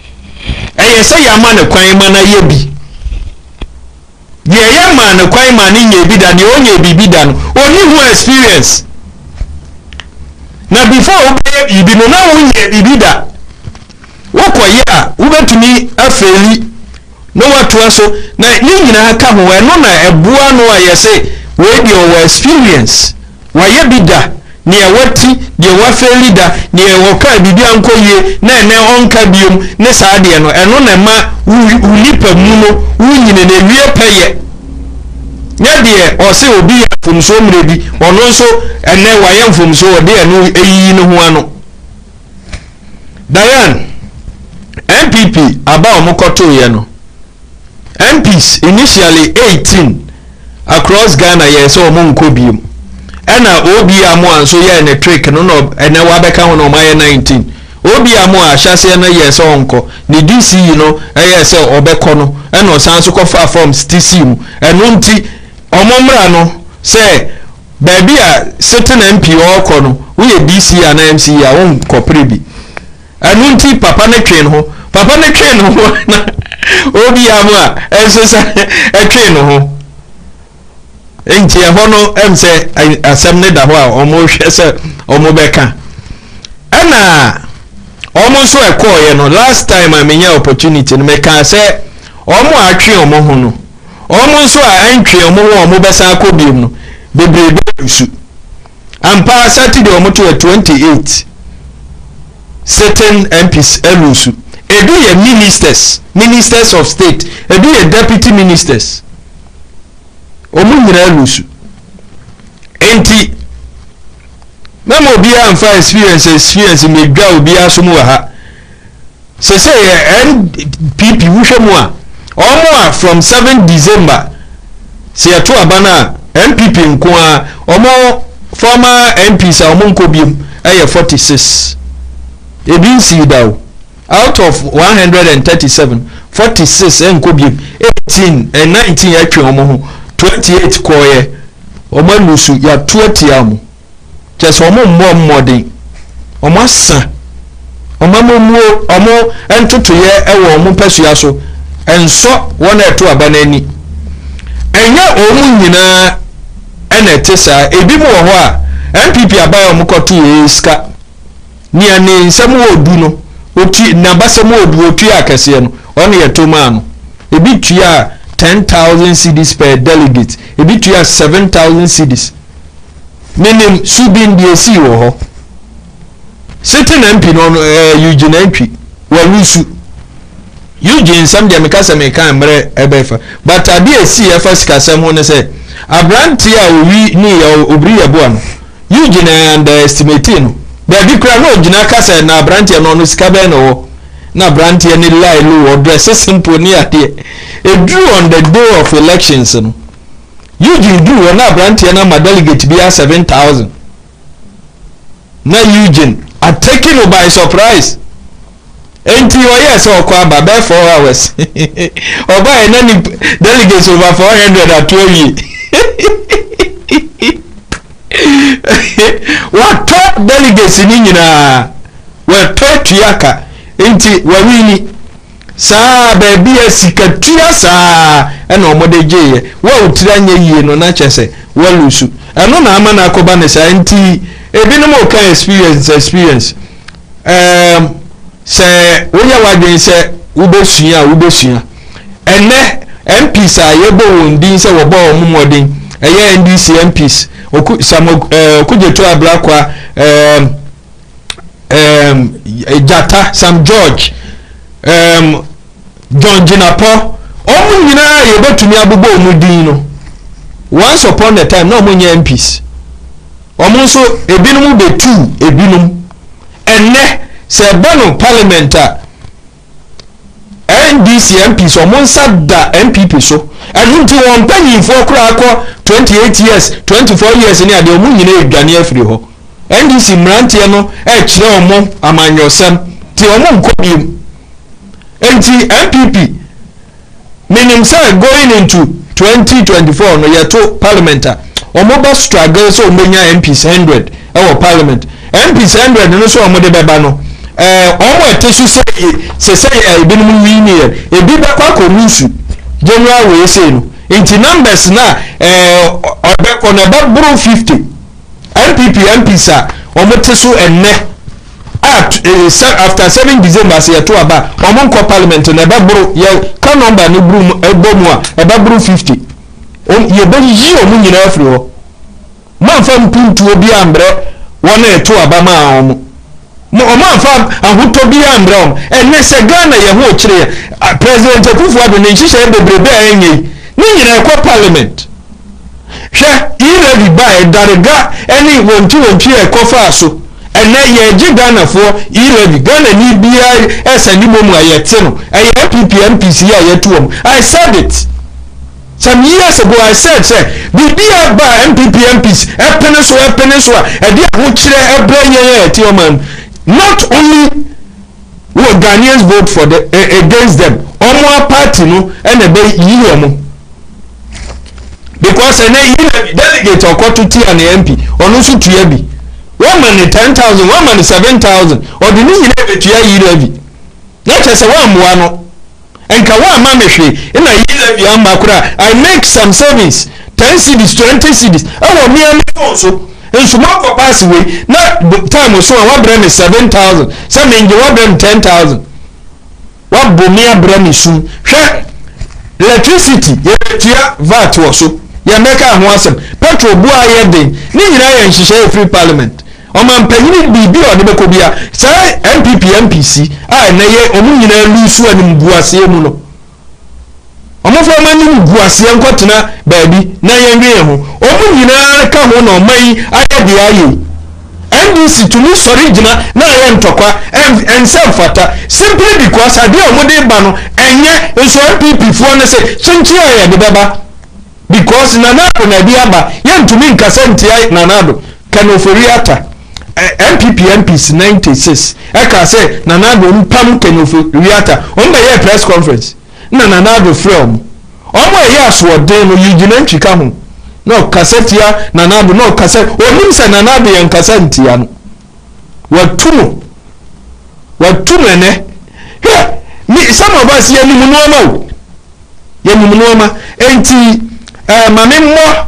Eye say ya man kwan ma na ye bi. Ye ya man kwan ma ni ye bi da ni onye bibi da no. Oni who experience. Na before we bibi no na onye bibi da. Wokoye a ubetumi afeli no watoa so na ni nyina aka ho we no na ebua no aye say we di o experience. Wa ye bi da ni e wati de wa feli da ni e wo ka bibi ankoye na ene onka biom ne saa de no eno na ma ulipa mu no unyine na wie peye nya de o se obi afumso mre bi ono so ene wa ye mfumso o de eno eyi no ho ano. Diane MPP aba omokoto ye no MPs initially 18 across Ghana yes o mo nko biom ena obi amu anso ye ne trick no no ene wa beka ho no ma ye 19 obi amu ahase na ye so onko ni DC no eye se obeko no ena osan so kofa form TC mu eno nti omomra no se baby a certain MP oko no we DC and MC a won koprebi eno nti papa ne twen ho na obi amu a enso sa etwen ho enti ehono emse asem ne da ho a omo hwe se omo beka ana omo so ekoye no last time I menya opportunity no meka se omo atwe omo ho no omo so a antwe omo ho omo besa akobiem no bebrebe usu ampa Saturday omo to 28 certain MPs elusu edu ye ministers of state edu ye deputy ministers omu nyina elusu enti memo bia amfa experience medwa obi asomu wa ha se NPP wuhwemu a omo from 7 December se ato abana MPP nko a omo former MPs a omo nkobiem eye 46 ebi si daw out of 137 46 nkobiem 18 and 19 atwe omo ho 28 koye omo lusu ya 20 amu just omo mmodin omo asa omo entutu ye ewo omo pesua so enso wona eto abanani enya omu nyina ena tesa ebi mu ho a MPP abaye omo koto eska ni ani nsemu odu no oti na basemu odu otu akese no ona ye to ma no ebi tua 10,000 cedis per delegate ebi tua 7,000 cedis meaning subin DSC wo ho sitting MP no Eugene Entry wa lusu Eugene sam de mekasa meka mre ebefa but DSC first kasam ho ne say abranti a owi ni obri yabo no Eugene underestimate no be bi kra no Eugene kasa na abranti no sika be no na branti any lie low or dress simple near there. It drew on the day of elections. Eugene drew on a branti and my delegate be 7,000. Now Eugene are taken by surprise. Ain't you yes or quaba by 4 hours or by any delegates over 420. What top delegates in India were taught to Yaka. Enti wawini saa baby asikatua saa ena omode jeye wa utiranye yie no na chese walusu eno na ama na akoba ne saa enti ebinom o kan experience se wonya wadwen se wubesua ene MPs a yebo wondin se wo ba omumodin eye NDC MPs okujeto abrakwa Jata Sam George John Jinapo omu nyina yebetumi abubo omudin no once upon a time no omunye MPs omu so ebinom betu ebinom enne se bano parliament a NDC MPs or Monsada MPP so and into one penny for crack 28 years 24 years in the Omunine Ghanaian free ho NDC Mrantiano Chromo Amanyo Sam Tiomon Kobium NT MPP meaning say going into 2024 no year parliament or mobile struggle so many MPs 100 our parliament MPs 100 no so amode beba no omo etesu say ebi no wi ni ebi be kwa komusu general we say no inti numbers na obeko na baburu 50 MPs a omo tesu enne after 7 December say to aba omo nko parliament na baburu ye ka number ni buru ebomu a baburu 50 ye be yi omo nyina afri ho man fam puntu obi ambre wona eto aba ma omo man fam ahuto bi ambre omo enne se Ghana ye ho kire president Akufo-Addo ne nhihye bebrebe enye ni nyina ekọ parliament hwe ire bi ba darega eni wonti ekọ fa so enne ye gi Ghana fo ire bi Ghana ni bia esani momu ayete no eye MPs ya yetuom I said it some years ago. I said say bibia ba MPs epeniso e dia ho kire ebrenye etioman not only will Ghanaians vote for the against them omo party no and be yi omo because ene yi delegate okoto ti an MP onu so tuya bi one man 10,000 one man 7,000 or the ni nyina betuya yi levi na chese one moa no enka wa ma mehwe ina yi levi amba kura I make some savings 10 cedis 20 cedis awo mi am so nsuma for pass we na time so wa brand 7,000 some nje wa brand 10,000 wa bomi abrami sun hwe electricity ye tia VAT wo so ye make ho asem petrol bu aye den ni nyina ye nhihye free parliament o man panyini bibi o de bekobia say MPC na ye omu nyina lusu anim buase mu no omo fo mani buase nkotena baabi na ye nwe ho omu nyina ka ho no mai aye de aye NDC to me sorry jina na ye ntokwa and self fata simply because ade omo de ba no enye so MPP fo na say chinchi aye de baba because nanado na bi aba ye ntumi nkasa ntia nanado kanoforiata MPs 96 eka say nanado mpam kanoforiata on be press conference na nanado from omo ye aswode no yigina ntwika ho no kasetia nanado no kaset onim se nanado ye nkasa ntia no watumo ene me some of us ye nimu no enti mame mo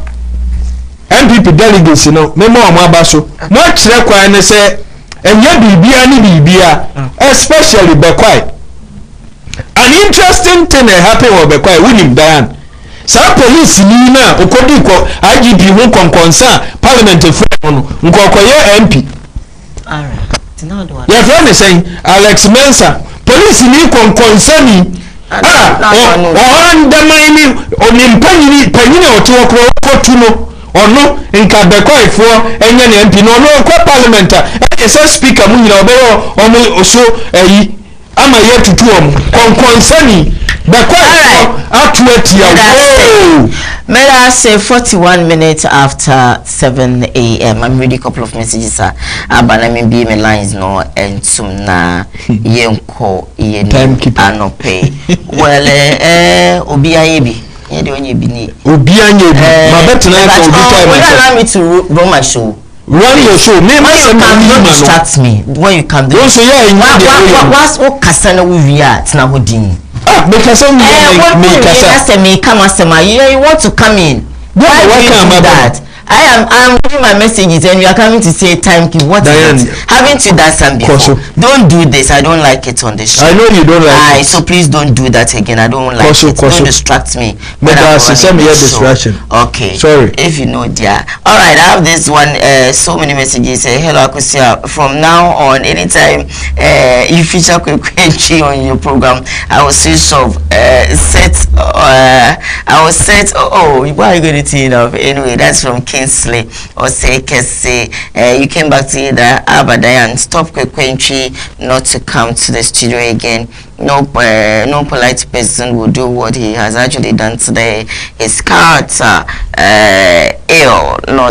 MPP delegates no me mo abaso mo kire kwa ne se enye bibia ni bibia especially Bekwai an interesting thing happen with Bekwai winim Diane sa police ni na okodi ko IGP hu konkonsa parliament fo no nkokoye MP your friend is saying Alex Mensa police ni konkonsa ni ndamaini onimpanyini panyini otuokro tuno ono nka Bekwai fo enye ne MP no ko parliament ese speaker mu nyina obeyo omo oso ayi ama ye tutu om konkonsani Bekwai atuatia May I say 41 minutes after 7 a.m. I'm reading a couple of messages but I mean be my lines no and some na yenko yen anope well obiayebi ye de onye bi ni obianye bi ma betena ka obi time allow me to run my show. Run your show. Name don't distract me. When you come there. So yeah, what's what kasana we are tina hodin. Because me come you want to come in. Why do you do that? I'm giving my messages and you are coming to say thank you. What is it? Haven't you done something before? Don't do this. I don't like it on the show. I know you don't like it. So please don't do that again. I don't like it. Don't distract me. But distraction. Okay. Sorry. If you know, dear. Alright, I have this one. So many messages. Hello, Akusia. From now on, anytime you feature Kwenkwe on your program, I will switch off. I will set. Oh, why are you going to turn off? Anyway, that's from Kinsley or say Kese. You came back to either Abadayan. Stop Kwenkwe not to come to the studio again. no polite person will do what he has actually done today. His character,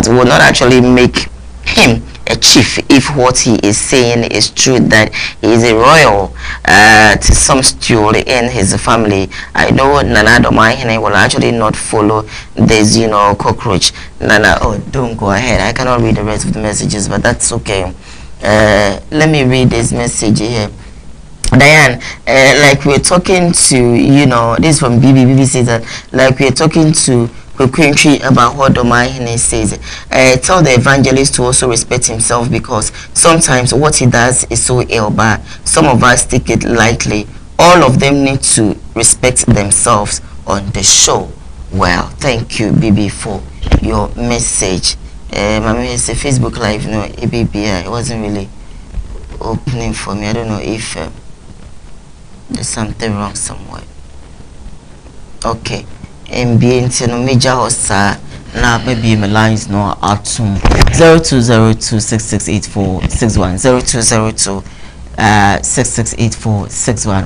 will not actually make him a chief if what he is saying is true, that he is a royal to some steward in his family. I know Nana Domahine will actually not follow this, cockroach. Nana, don't go ahead. I cannot read the rest of the messages, but that's okay. Let me read this message here. Diane, like we're talking to, this is from BB says that, like we're talking to Quintry about what Domahine says. Tell the evangelist to also respect himself, because sometimes what he does is so ill, but some of us take it lightly. All of them need to respect themselves on the show. Well, thank you, BB, for your message. It's a Facebook Live, it wasn't really opening for me. I don't know if there's something wrong somewhere. Okay. MBN no major hosta na maybe my lines no atum 0202668461 0202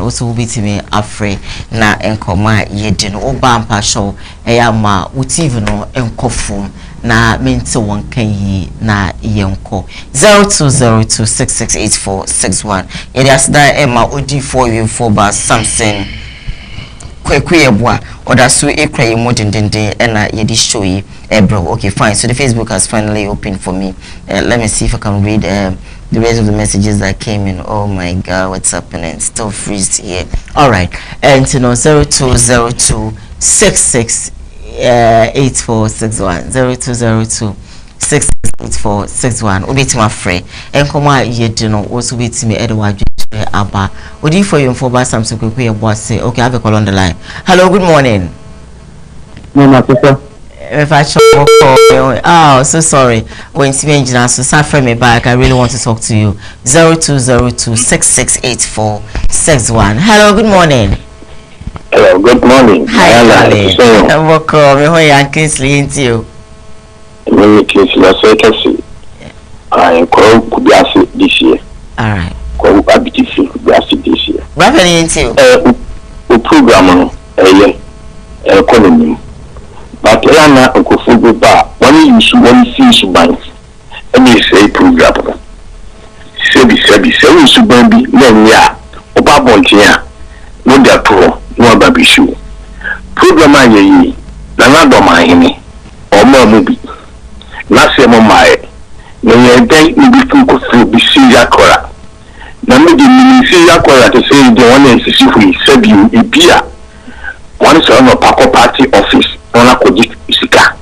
also will be to me afraid na enkoma yedin oba mpa show eya ma utivi no enkofum na mente won kan yi na yenko 0202668461 yedi asda ema odi for you for ba something kwekuyebwa oda so ekwaye modendende na yedi show yi bro. Okay, fine. So the Facebook has finally opened for me. Let me see if I can read the rest of the messages that came in. Oh my god, what's happening? Still freeze here. All right, and 0202 668461 0202 668461 obi to my friend enkoma yedino also be to me Edward Abba. What do you for you for by Samsung Kwekwe say? Okay, I have a call on the line. Hello, good morning. No, my sister. If I show oh, so sorry. When you engineer, so suffer me back. I really want to talk to you. 0202 668461. Hello, good morning. Hello, good morning. Hi, darling. Welcome. Me hoy Kingsley into you. Me Kingsley, so Kingsley. I call Kubiasi this year. All right. Call Abitifi Kubiasi this year. What happening into you? The program, economy. But Lana Uncle Bar, one use one fish bank, and you say program. Sebi, so you should be Lenya, Obabontia, no Dapo, no Babishu. Program ye, Nana Domahine, or more movie. Last year, my, when you day, you be full be see Yakora. Namidi, see Yakora to say the one is Sebi, a beer. One is on a Paco Party office. On a kodi sika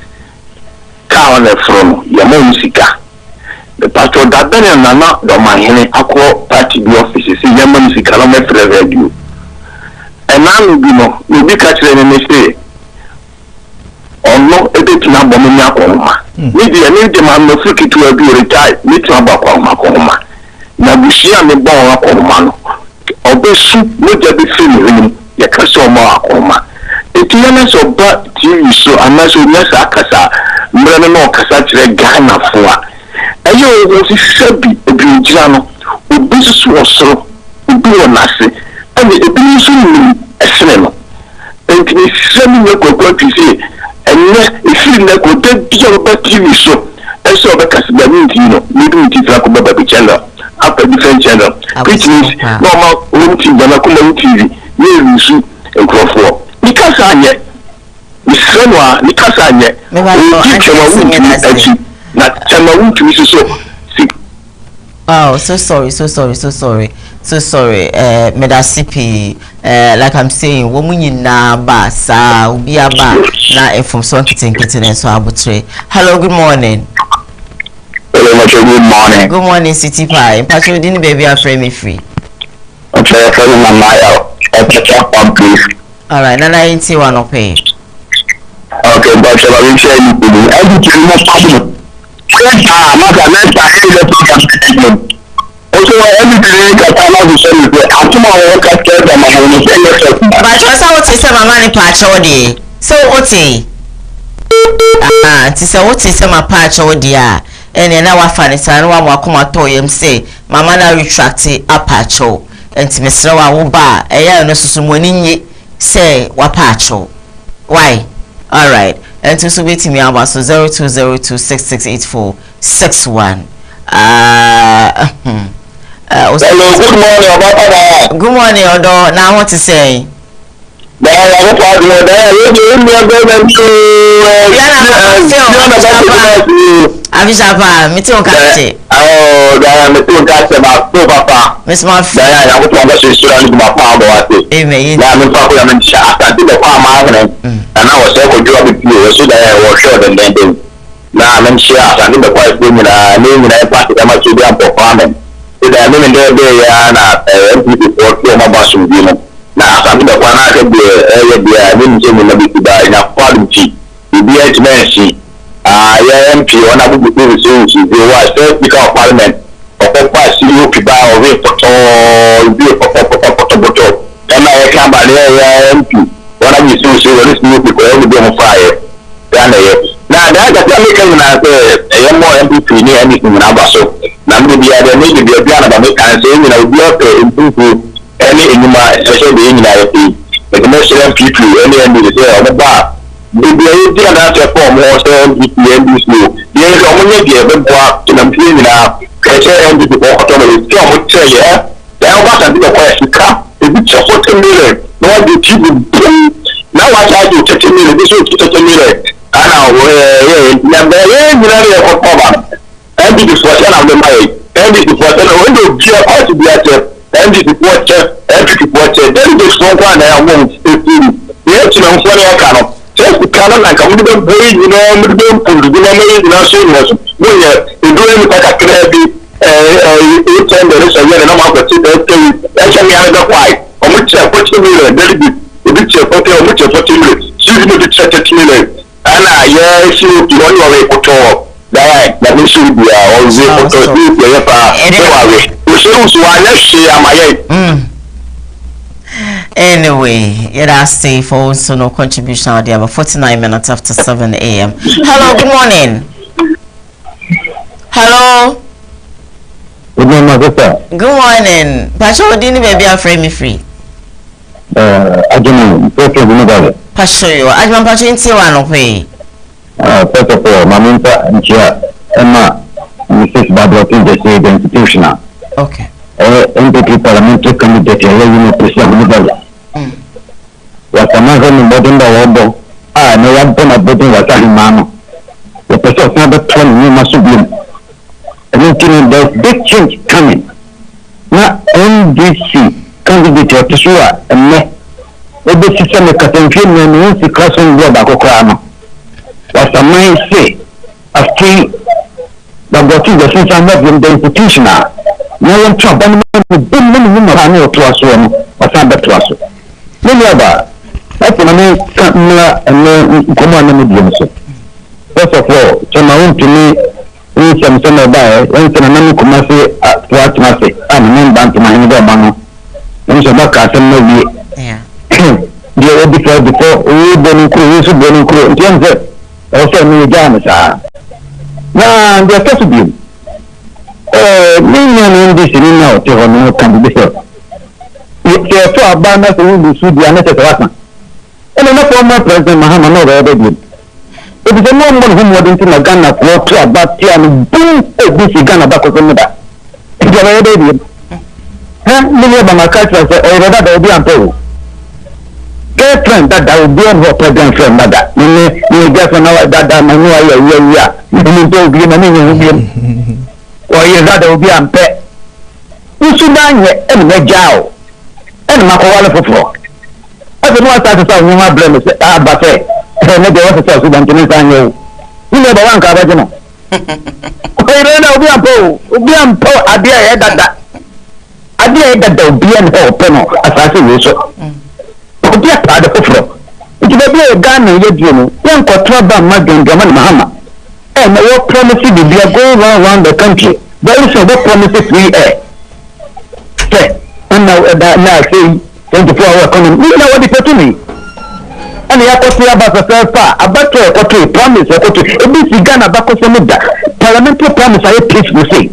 ka on the front yamo sika the pastor that ben nana do mahene akọ party bi office si yamo sika no me free radio and now bi no obi ka kire ne say ono ebetina bomo nya akoma ni de man no friki to abi retire ni twa ba akoma na bushia me bon akoma no obesu no je bi free ni ya ka so mo akoma etiana so ba TV so anaso nyasa akasa mbrana no kasa kire Ghana foa ayo wo si sabi obigira no obi so osoro obi wonase ani ebi so ni esene no enti sami ne kokko tisi enne ifi ne ko de bio ba TV so eso be kasa ba ni no ni du ti fra ko ba ba channel after different channel which means normal TV na ko TV ni rusu enkrofo nikasa anye Nisrenwa nikasa anye na chama untu so oh so sorry medasipi like I'm saying womunyi na ba sa obi aba na from so kitten so abutre. Hello, good morning. Good morning City Pie. Pacho didn't baby afraid me free. Okay, from my please. All right, Nana ain't one okay. Okay, but I will share you with you. Everything is possible. Also, everything that I want to say is that I'm going to work at the moment. But you saw what is my money patch all day. So, what's it? To say what is my patch all day. And then I find it, and one more come at him say, Mamma retract it, a patch. enti mesrɛ wa wo ba ɛyɛ no susu moni nye say wapacho why all right enti so betimi aba so 0202668461 hello, good morning, Obapa. Good morning, Odo. Now what to say? Abishapa, me too catch. Oh, there me too catch about Papa. Miss Murphy. I want to understand my father what it. Amen. Now me Papa am shot at the farm and I was able to job with you so that I was sure that then. Now I'm shot and the quiet women are naming a party that much to be for farming. I mean, there are people for my bathroom. Now, something that one I could be a didn't say in a quality. The BHMC, MP, one of the resources, they were first because parliament of CU Piba or and I come by the MP, one of the resources, this new people, every day on fire. Now, that's a more MP near anything in Abaso. Namely, there may be a plan of American saying, we have to improve any inuma, especially in the but the most people, any end of the day on the bar. The idea that a form was MPN this new. There is only a good work to them clean now. Catcher and the autonomy, Tom would tell you, there was a bit of question. The bit of 40 million, no one did you now I try to 30 million, this will 30 million. And now, number 8, and the person of the mind, and the person of the gear ought to be at and the water, and the water, then the strong one I won't yes, you know, for your cannon. Just the cannon like a little boy, you know, don't put the memory in our seniors. When you do anything like a crabby, there is a year and a month of actually I don't why. Or which are 40 million, very good. Which are 40 million, she's going to 30 million. And I, she will be on your way for tour. That should be always anyway, yeah, stay for so no contribution out there. About 49 minutes after 7 a.m. Hello, good morning. Hello. Good morning, sir. Good morning. Pastor, didn't baby afraid me free. I don't know. Pastor, I don't Pastor in Tiwano way. First of all, Maminta and Chia Emma, Mrs. Barbara the institutional. Okay. MPP parliamentary candidate, President. Was a man in Bodin the I know one thing about Mano. The person of another 20 must be. And there's big change coming. Now, NDC candidate to Sua and me. The system of Catanfield and the crossing the Bacocrano. Was a man say, a free the system of the institutional. No one Trump and many to us or something to us. Many other. That's when I mean, and come on and medium. First of all, Chama to me, in some summer by, when Sanamani Kumasi at what Masi, and men bound to my Nibano. And so back at some movie. The old before, we burning crew, in terms of also me, Janus. Now, they're supposed to be. Many in this now to no candidate. If you are banners, you will see the unnecessary. And enough former President Mahama already. It is a moment whom wouldn't in a gun of war to about and boom, this gun about the if you are already. Many of my cultures are rather be untold. Get friend that I will be on her president from mother. You get an hour that I know you are. Or is that will be unpaid? You should dine and make jow and Macawa for. I don't know what I saw you have blame, but and maybe also saw Sudan to me. You never want Carvajano. I don't know, be a poor idea that idea that there will be an open assassination. Be a part of the floor. It will be a gun in your journal. One quatraba Magan Gaman Mahama. And what promises will be going around the country. There is no promises we air. And now now say 24-hour economy. You know what it to me. And you have to say about the third part. About to promise or to this Ghana back of some parliamentary promise I peace will say.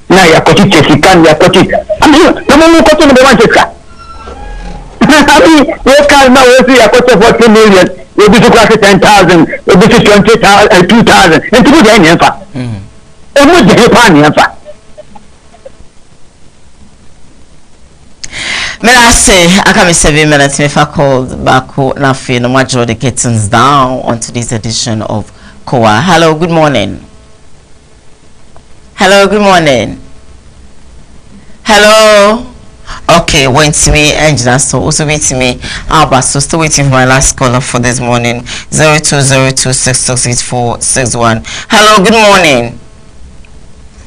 na ya koti chesikan ya koti ami no mo koti no be wan chesa abi we can now we ya koti 40 million we be to class 10,000 we be to 20,000 2,000 and to go any fa e mo de pa ni fa. I say, I can be 7 minutes if I call back now for no matter the kittens down on today's edition of Koowaa. Hello, good morning. Hello, good morning. Hello. Okay, wait to me, engineer. So also wait to me. So still waiting for my last caller for this morning. 0202668461. Hello, good morning.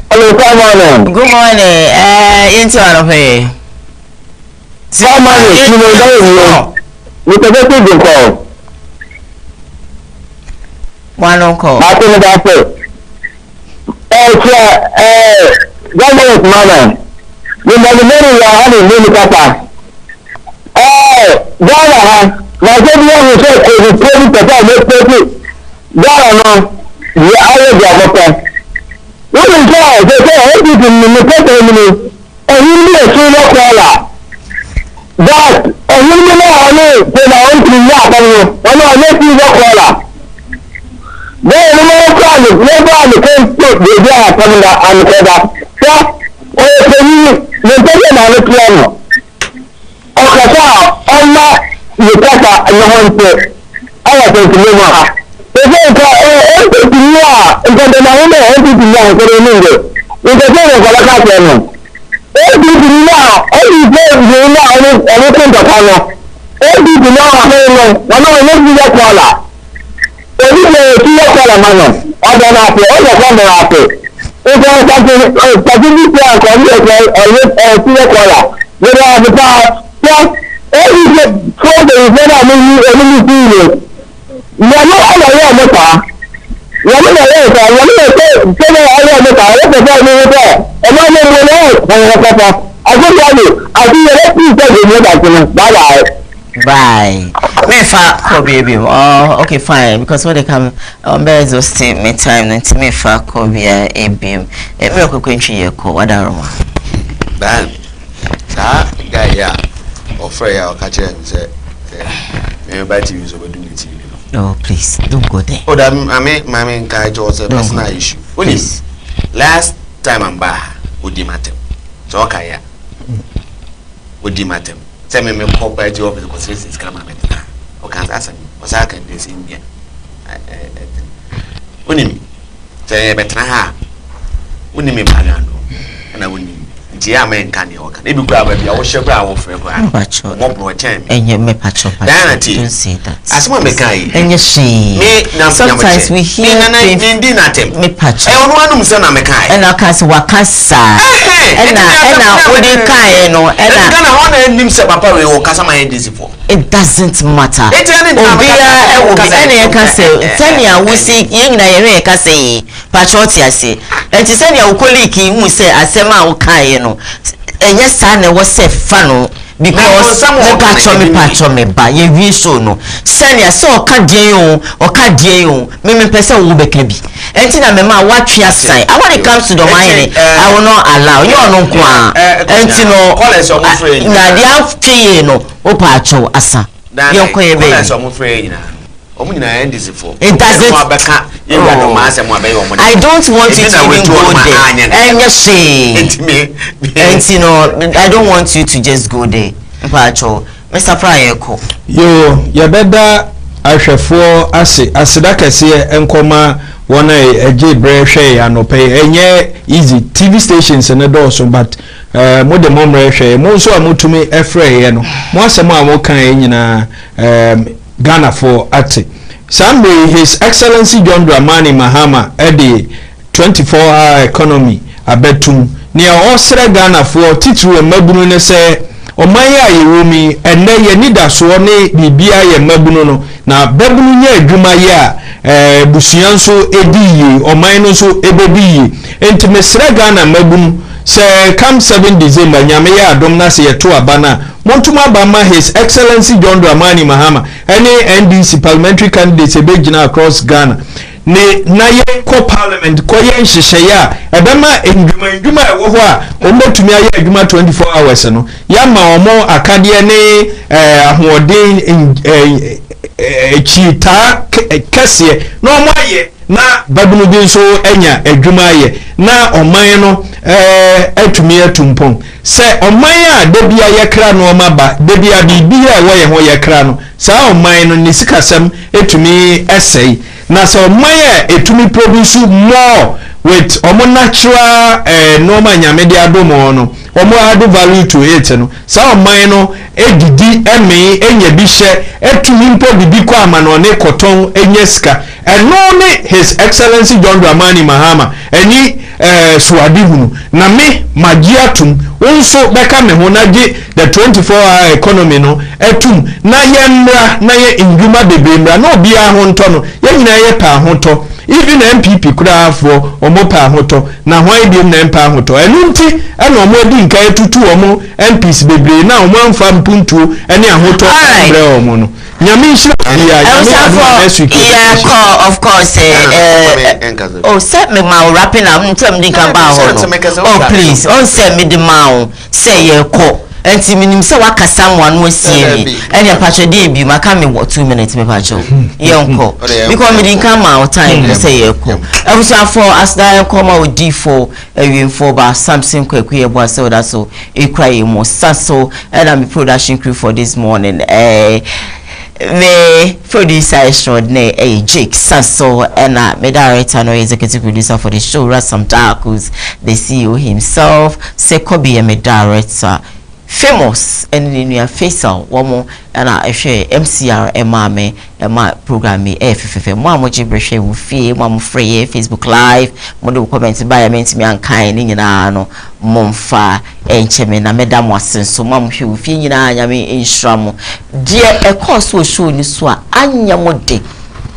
Hello, good morning. Good morning. Into one of here. One uncle. Government man. You know the money you are having in the papa. Ghana, my family will say, if you pay me, Ghana, you are already a voter. What is that? They say, everything in the paper, and you need a senior caller. That, and you know, I know, when I want to laugh at you, when I make you a caller. Then, no problem, can't put the gas coming out and the other. So, the person on the piano. Okay, so, I'm not the person and the one to I was going to live on her. They say, everything you are, and then I want everything you are for the window. It's a thing of a castle. Everything now, everything you know, everything to follow. Everything now, I know, you that caller. Everything you call a man, other than that, all the family after. If there is something, specifically a senior caller, whether I have the power, just every folder is never any serious. You are not all aware of the power. You are not aware of the power. You are not aware of the power. Let us tell you there. And I know when I think the rest is bye-bye. Bye. Oh, okay, fine. Because when they come, there's a statement time. And to me, for Koowaa, a beam, a very country, a co. What are you? Then, guy, yeah, or Freya, or catcher, and say, maybe to use over doing it. Oh, please, don't go there. Oh, I mean, my main guy was a personal issue. Please. Last time I'm back, would you matter? So, okay, would you matter? Tell me, corporate job because it's coming. Okay, ask me. What's I can do in India? Wouldn't say better. Wouldn't me, and I wouldn't. Dear man, can you work? Maybe grab a worship our friend. And you may patch up. Don't say that. As one may and you see, sometimes we hear me patch. I want to send a mekai, and I can't walk outside. And I wouldn't kind, and I want to end himself up or Casama for. It doesn't matter. It's any can say, tell me, I will see young Naira can say, Patrotia say, and to send your colleague who say, I say, my Okayeno. And yes, son, was say funnel because some patch on me by you so no. Sanya so Cadio or Cadio, Mimmy Pesa will be cabby. And Tina Mama, watch your sign. I when it comes to the mining, I will not allow you no qua. And you know, Nadia Piano, or Pacho, Asa. You're quite I'm afraid. It doesn't. I don't want you to even go there. And you see, and you know, I don't want you to just go there. Mr. Pryor, you better ashefo asidaka se enkoma wona eje brehwe ya no pay enye easy TV stations na do so but mo de mo brehwe mo so amutumi efre ye no mo asem a mo kan nyina Ghana for ati Sunday His Excellency John Dramani Mahama the 24-hour economy abetum near Osra Ghana for titru mabunu ne se omanya yewumi enne ye nida so ne bibia ye mabunu no na babunu nya adwuma ye a busuan so ediyi oman no so ebediyi entimesra Ghana mabunu se come 7 December nyame ya adom na se yeto abana montuma bama His Excellency John Dramani Mahama any NDC parliamentary candidates ebegina across Ghana ne na ye ko parliament ko ye nhyehyeye a ebema ndwuma ewo ho a ombotumi aye adwuma 24 hours no ya ma omo akade ne ahoden chita kese no omo aye na badunu bi nso enya adwuma aye na oman no atumi atumpon se oman a debia ye kra no maba debia bibia wo ye ho ye kra no sa oman no ne sikasem etumi esei na so oman a etumi produce more with omo natural normal nyamede adomo no omo add value to it no sa oman no edidi eme enya bi hye etumi mpo bibi kwa ama no ne koton enya sika eno ne his excellency John Dramani Mahama eni suade hunu na me magiatum wonso beka me ho na gi the 24-hour economy no etum na ye mra na ye indwuma bebemra na obi ahonto no ye nyina ye pa ahonto even MPP kura afo omo pa ahonto na hwan bi na mpa ahonto enu nti ena omo di nka etutu omo MPs bebre na omo amfa mpuntu ene ahonto bre omo no nyame nshira yeah of course oh set me ma wrapping up ntem din kan ba ho oh please on set me the ma say ye ko enti minim se wakasa mo anu asie ni ene patcho dey bi maka me 2 minutes me patcho ye nko because me din kan ma time say ye ko abusa for as da come out D4 awin4 ba Samson kwaku ye bo say that so e cry mo saso and I'm production crew for this morning the producer extraordinaire Jake Sasso and my director no executive producer for the show Rasam Darkus, the CEO himself Sekobi and my director famous and in your face one and I share MCR Emame and my program me FFF mama jibreshe wo fie mama free Facebook live mo comment by me ankan ni nyina no momfa encheme na medam wasen so mama hwe wo fie nyina nyame inshram de e course wo show ni so a anya mo de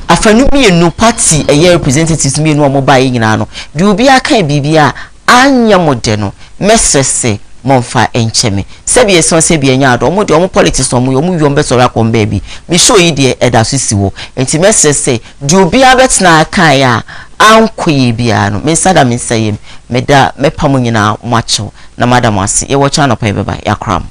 afanu mienu party e representatives mienu mo ba nyina no de obi aka bibia anya mo de no mesese monfa encheme sebi eson sebi enya ado omo de omo politics omo yom beso rakon baby mi show yi de eda so siwo enti mesese di obi abetna aka ya ankoye bia no me sada me sayem meda mepam nyina mwacho na madam ase ye wo cha no pa beba yakram